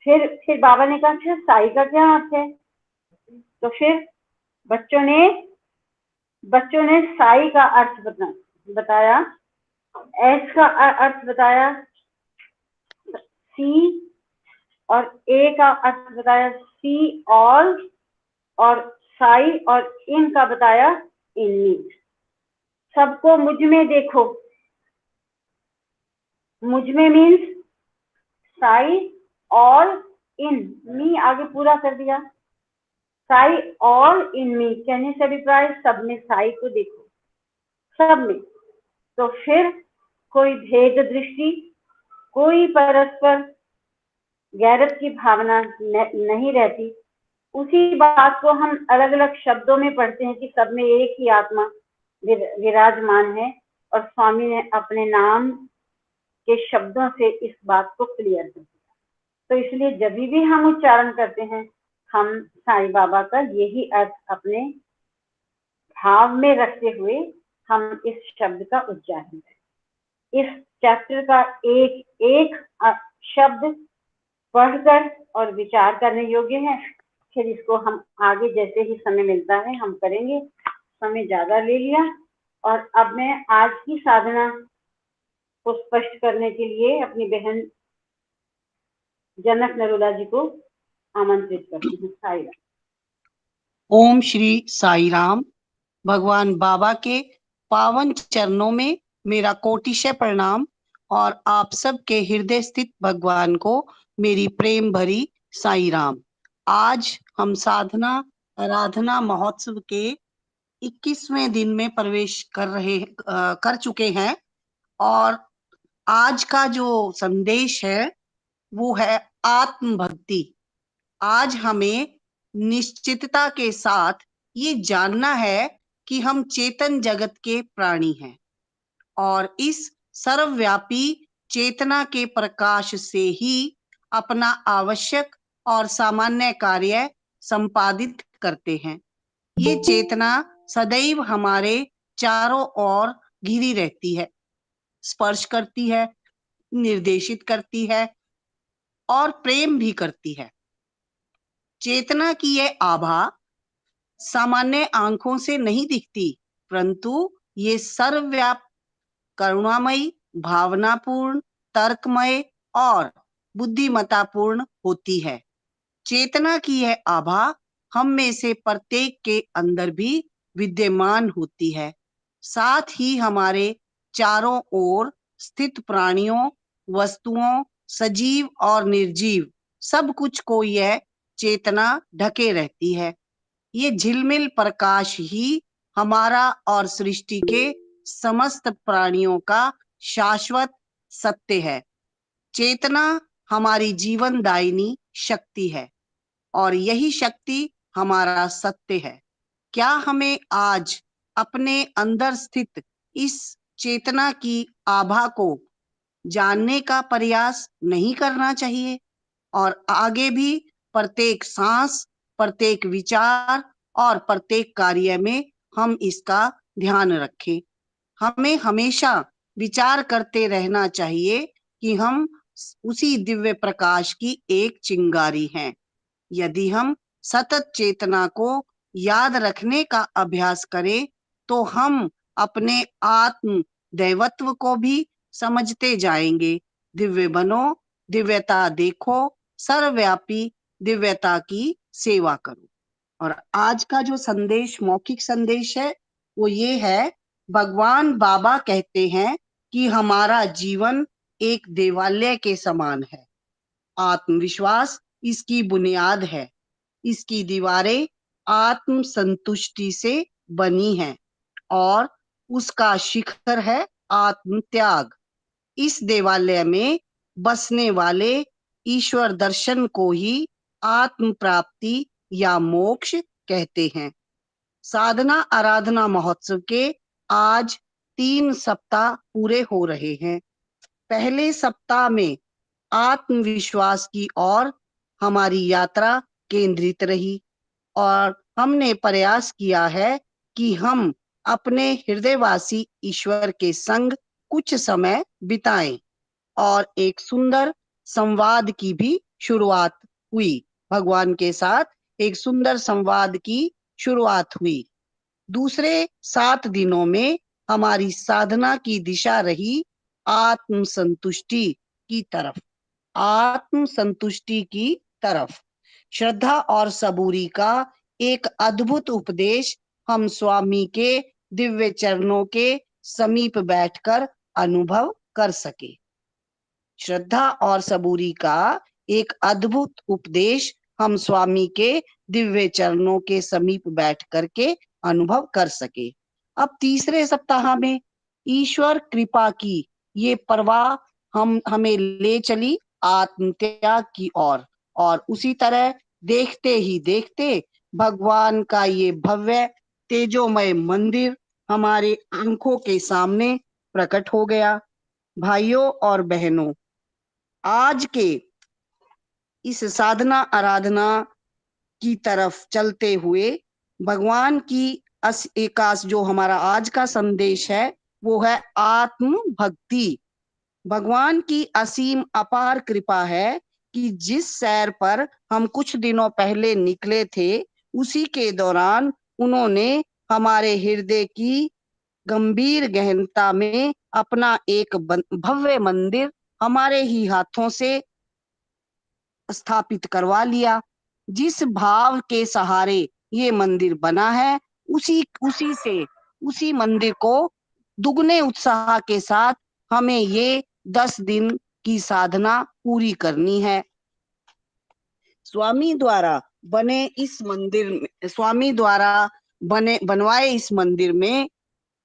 फिर बाबा ने कहा अच्छा साई का क्या अर्थ है? तो फिर बच्चों ने साई का अर्थ बताया, एस का अर्थ बताया, सी और ए का अर्थ बताया, सी ऑल, और साई और इन का बताया इन मी। सबको मुझ में देखो, मुझ में मीन्स साई, ऑल, इन, मी आगे पूरा कर दिया, साई ऑल इन मी कहने से अभिप्राय सब में साई को देखो, सब में। तो फिर कोई भेद दृष्टि, कोई परस्पर गैरत की भावना नहीं रहती। उसी बात को हम अलग अलग शब्दों में पढ़ते हैं कि सब में एक ही आत्मा विराजमान है, और स्वामी ने अपने नाम के शब्दों से इस बात को क्लियर कर दिया। तो इसलिए जब भी हम उच्चारण करते हैं, हम साईं बाबा का यही अर्थ अपने भाव में रखते हुए हम इस शब्द का उच्चारण करें। इस चैप्टर का एक एक शब्द पढ़कर और विचार करने योग्य है। फिर इसको हम आगे जैसे ही समय मिलता है हम करेंगे। समय ज्यादा ले लिया, और अब मैं आज की साधना को स्पष्ट करने के लिए अपनी बहन जनक नरोला जी को आमंत्रित करती हूँ। साई राम। ओम श्री साई राम। भगवान बाबा के पावन चरणों में मेरा कोटिशय प्रणाम, और आप सब के हृदय स्थित भगवान को मेरी प्रेम भरी साई राम। आज हम साधना आराधना महोत्सव के 21वें दिन में प्रवेश कर चुके हैं, और आज का जो संदेश है वो है आत्म भक्ति। आज हमें निश्चितता के साथ ये जानना है कि हम चेतन जगत के प्राणी हैं, और इस सर्वव्यापी चेतना के प्रकाश से ही अपना आवश्यक और सामान्य कार्य संपादित करते हैं। ये चेतना सदैव हमारे चारों ओर घिरी रहती है, स्पर्श करती है, निर्देशित करती है और प्रेम भी करती है। चेतना की यह आभा सामान्य आंखों से नहीं दिखती, परंतु ये सर्वव्यापक, करुणामयी, भावनापूर्ण, तर्कमय और बुद्धिमत्तापूर्ण होती है। चेतना की यह आभा हम में से प्रत्येक के अंदर भी विद्यमान होती है। साथ ही हमारे चारों ओर स्थित प्राणियों, वस्तुओं, सजीव और निर्जीव सब कुछ को यह चेतना ढके रहती है। ये झिलमिल प्रकाश ही हमारा और सृष्टि के समस्त प्राणियों का शाश्वत सत्य है। चेतना हमारी जीवनदायिनी शक्ति है, और यही शक्ति हमारा सत्य है। क्या हमें आज अपने अंदर स्थित इस चेतना की आभा को जानने का प्रयास नहीं करना चाहिए, और आगे भी प्रत्येक सांस, प्रत्येक विचार और प्रत्येक कार्य में हम इसका ध्यान रखें। हमें हमेशा विचार करते रहना चाहिए कि हम उसी दिव्य प्रकाश की एक चिंगारी हैं। यदि हम सतत चेतना को याद रखने का अभ्यास करें तो हम अपने आत्म दैवत्व को भी समझते जाएंगे। दिव्य बनो, दिव्यता देखो, सर्वव्यापी दिव्यता की सेवा करो। और आज का जो संदेश, मौखिक संदेश है, वो ये है, भगवान बाबा कहते हैं कि हमारा जीवन एक देवालय के समान है। आत्मविश्वास इसकी बुनियाद है। इसकी दीवारें आत्म संतुष्टि से बनी हैं और उसका शिखर है आत्म त्याग। इस देवालय में बसने वाले ईश्वर दर्शन को ही आत्म प्राप्ति या मोक्ष कहते हैं। साधना आराधना महोत्सव के आज 3 सप्ताह पूरे हो रहे हैं। पहले सप्ताह में आत्मविश्वास की ओर हमारी यात्रा केंद्रित रही और हमने प्रयास किया है कि हम अपने हृदयवासी ईश्वर के संग कुछ समय बिताएं और एक सुंदर संवाद की भी शुरुआत हुई। भगवान के साथ एक सुंदर संवाद की शुरुआत हुई। दूसरे 7 दिनों में हमारी साधना की दिशा रही आत्म संतुष्टि की तरफ। आत्म संतुष्टि की तरफ श्रद्धा और सबूरी का एक अद्भुत उपदेश हम स्वामी के दिव्य चरणों के समीप बैठकर अनुभव कर सके। श्रद्धा और सबूरी का एक अद्भुत उपदेश हम स्वामी के दिव्य चरणों के समीप बैठ करके अनुभव कर सके। अब तीसरे सप्ताह में ईश्वर कृपा की ये प्रवाह हमें ले चली आत्मत्याग की ओर और उसी तरह देखते ही देखते भगवान का ये भव्य तेजोमय मंदिर हमारे आंखों के सामने प्रकट हो गया। भाइयों और बहनों, आज के इस साधना आराधना की तरफ चलते हुए भगवान की एकाश जो हमारा आज का संदेश है वो है आत्म भक्ति। भगवान की असीम अपार कृपा है कि जिस सैर पर हम कुछ दिनों पहले निकले थे उसी के दौरान उन्होंने हमारे हृदय की गंभीर गहनता में अपना एक भव्य मंदिर हमारे ही हाथों से स्थापित करवा लिया। जिस भाव के सहारे ये मंदिर बना है उसी मंदिर को दुगने उत्साह के साथ हमें ये 10 दिन की साधना पूरी करनी है। स्वामी द्वारा बनवाए इस मंदिर में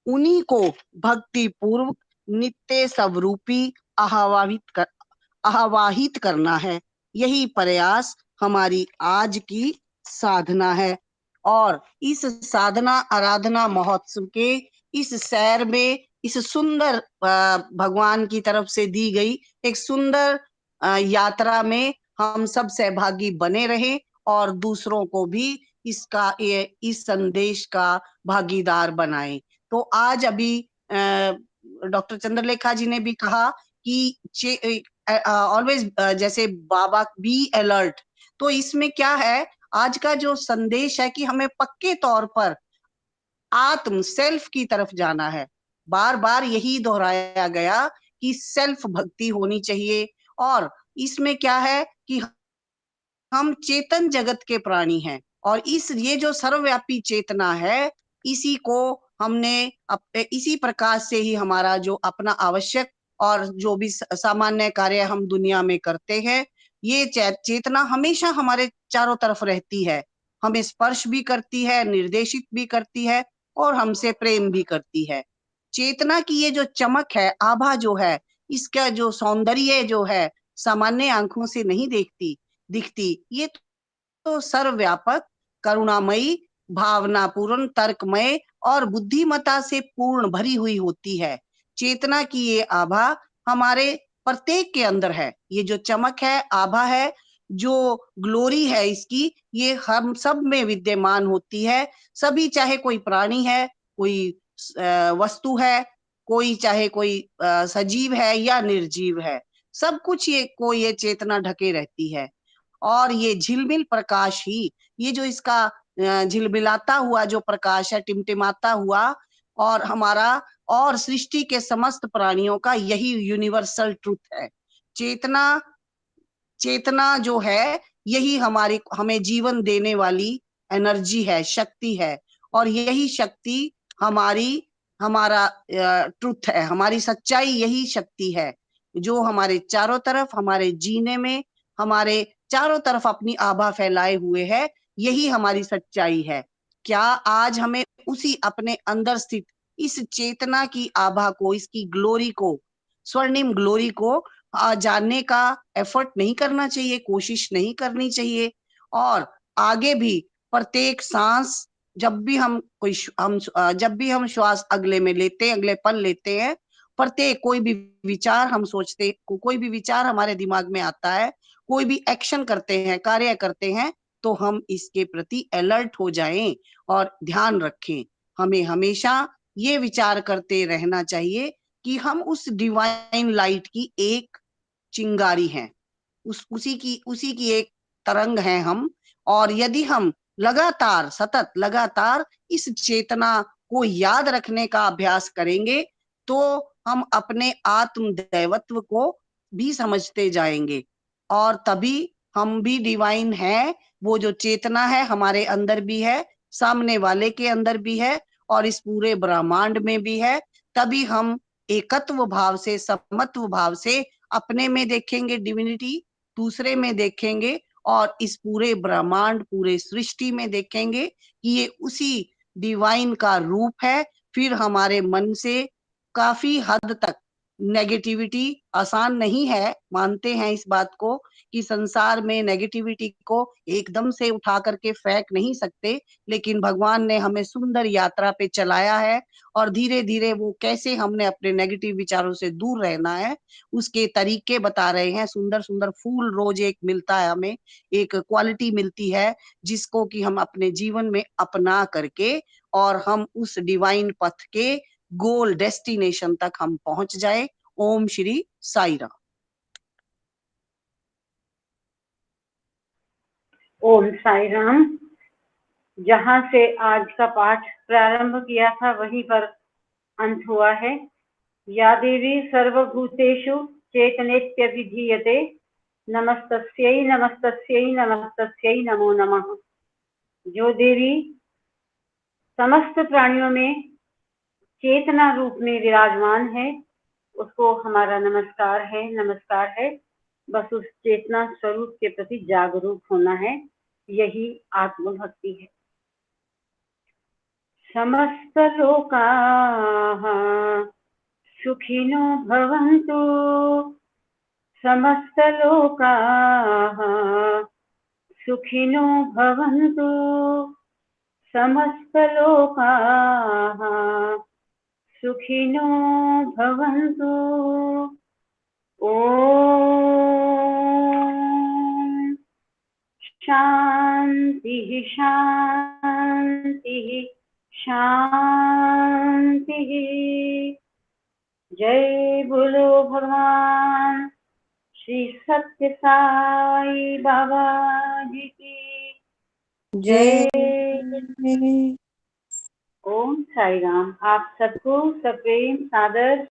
उन्हीं को भक्ति पूर्वक नित्य स्वरूपी आवाहित करना है। यही प्रयास हमारी आज की साधना है और इस साधना आराधना महोत्सव के इस सैर में इस सुंदर भगवान की तरफ से दी गई एक सुंदर यात्रा में हम सब सहभागी बने रहे और दूसरों को भी इस संदेश का भागीदार बनाए। तो आज अभी डॉक्टर चंद्रलेखा जी ने भी कहा कि ऑलवेज जैसे बाबा बी अलर्ट, तो इसमें क्या है आज का जो संदेश है कि हमें पक्के तौर पर आत्म सेल्फ की तरफ जाना है। बार बार यही दोहराया गया कि सेल्फ भक्ति होनी चाहिए और इसमें क्या है कि हम चेतन जगत के प्राणी हैं और ये जो सर्वव्यापी चेतना है इसी को हमने इसी प्रकार से ही हमारा जो अपना आवश्यक और जो भी सामान्य कार्य हम दुनिया में करते हैं ये चेतना हमेशा हमारे चारों तरफ रहती है, हमें स्पर्श भी करती है, निर्देशित भी करती है और हमसे प्रेम भी करती है। चेतना की ये जो चमक है, आभा जो है, इसका जो सौंदर्य जो है सामान्य आंखों से नहीं दिखती। ये तो सर्वव्यापक, करुणामयी, भावनापूर्ण, तर्कमय और बुद्धिमता से पूर्ण भरी हुई होती है। चेतना की ये आभा हमारे प्रत्येक के अंदर है। ये जो चमक है, आभा है, जो ग्लोरी है इसकी, ये हम सब में विद्यमान होती है। सभी, चाहे कोई प्राणी है, कोई वस्तु है, कोई चाहे कोई सजीव है या निर्जीव है, सब कुछ ये चेतना ढके रहती है। और ये झिलमिल प्रकाश ही, ये जो इसका झिलमिलाता हुआ जो प्रकाश है, टिमटिमाता हुआ, और हमारा और सृष्टि के समस्त प्राणियों का यही यूनिवर्सल ट्रुथ है। चेतना जो है यही हमें जीवन देने वाली एनर्जी है, शक्ति है, और यही शक्ति हमारी हमारा ट्रुथ है, हमारी सच्चाई यही शक्ति है जो हमारे चारों तरफ, हमारे जीने में, हमारे चारों तरफ अपनी आभा फैलाए हुए है। यही हमारी सच्चाई है। क्या आज हमें उसी अपने अंदर स्थित इस चेतना की आभा को, इसकी ग्लोरी को, स्वर्णिम ग्लोरी को जानने का एफर्ट नहीं करना चाहिए, कोशिश नहीं करनी चाहिए? और आगे भी प्रत्येक सांस, जब भी हम जब भी हम श्वास अगले में लेते हैं, अगले पल लेते हैं, प्रत्येक कोई भी विचार हम सोचते, कोई भी विचार हमारे दिमाग में आता है, कोई भी एक्शन करते हैं, कार्य करते हैं, तो हम इसके प्रति अलर्ट हो जाएं और ध्यान रखें। हमें हमेशा ये विचार करते रहना चाहिए कि हम उस डिवाइन लाइट की एक चिंगारी हैं, उसी की एक तरंग है हम। और यदि हम लगातार, सतत लगातार इस चेतना को याद रखने का अभ्यास करेंगे, तो हम अपने आत्म दैवत्व को भी समझते जाएंगे और तभी हम भी डिवाइन है। वो जो चेतना है हमारे अंदर भी है, सामने वाले के अंदर भी है और इस पूरे ब्रह्मांड में भी है। तभी हम एकत्व भाव से, समत्व भाव से अपने में देखेंगे डिविनिटी, दूसरे में देखेंगे और इस पूरे ब्रह्मांड, पूरे सृष्टि में देखेंगे कि ये उसी डिवाइन का रूप है। फिर हमारे मन से काफी हद तक नेगेटिविटी, आसान नहीं है, मानते हैं इस बात को कि संसार में नेगेटिविटी को एकदम से उठा करके फेंक नहीं सकते, लेकिन भगवान ने हमें सुंदर यात्रा पे चलाया है और धीरे धीरे वो कैसे हमने अपने नेगेटिव विचारों से दूर रहना है उसके तरीके बता रहे हैं। सुंदर सुंदर फूल रोज एक मिलता है हमें, एक क्वालिटी मिलती है जिसको कि हम अपने जीवन में अपना करके और हम उस डिवाइन पथ के गोल डेस्टिनेशन तक हम पहुंच जाए। ओम श्री साई राम। ओम साई राम। जहाँ से आज का पाठ प्रारंभ किया था वहीं पर अंत हुआ है। या देवी सर्वभूतेषु चेतनेत्यभिधीयते, नमस्तस्यै नमस्तस्यै नमस्तस्यै नमो नमः। जो देवी समस्त प्राणियों में चेतना रूप में विराजमान है, उसको हमारा नमस्कार है, नमस्कार है। बस उस चेतना स्वरूप के प्रति जागरूक होना है, यही आत्मभक्ति है। समस्त लोकाः सुखिनो भवन्तु, समस्त लोकाः सुखिनो भवन्तु, समस्त लोकाः सुखिनो भवन्तु। ओम शांतिः शांतिः शांतिः। जय बोलो भगवान श्री सत्य साई बाबा जी की जय। ओम साई राम। आप सबको सप्रेम सादर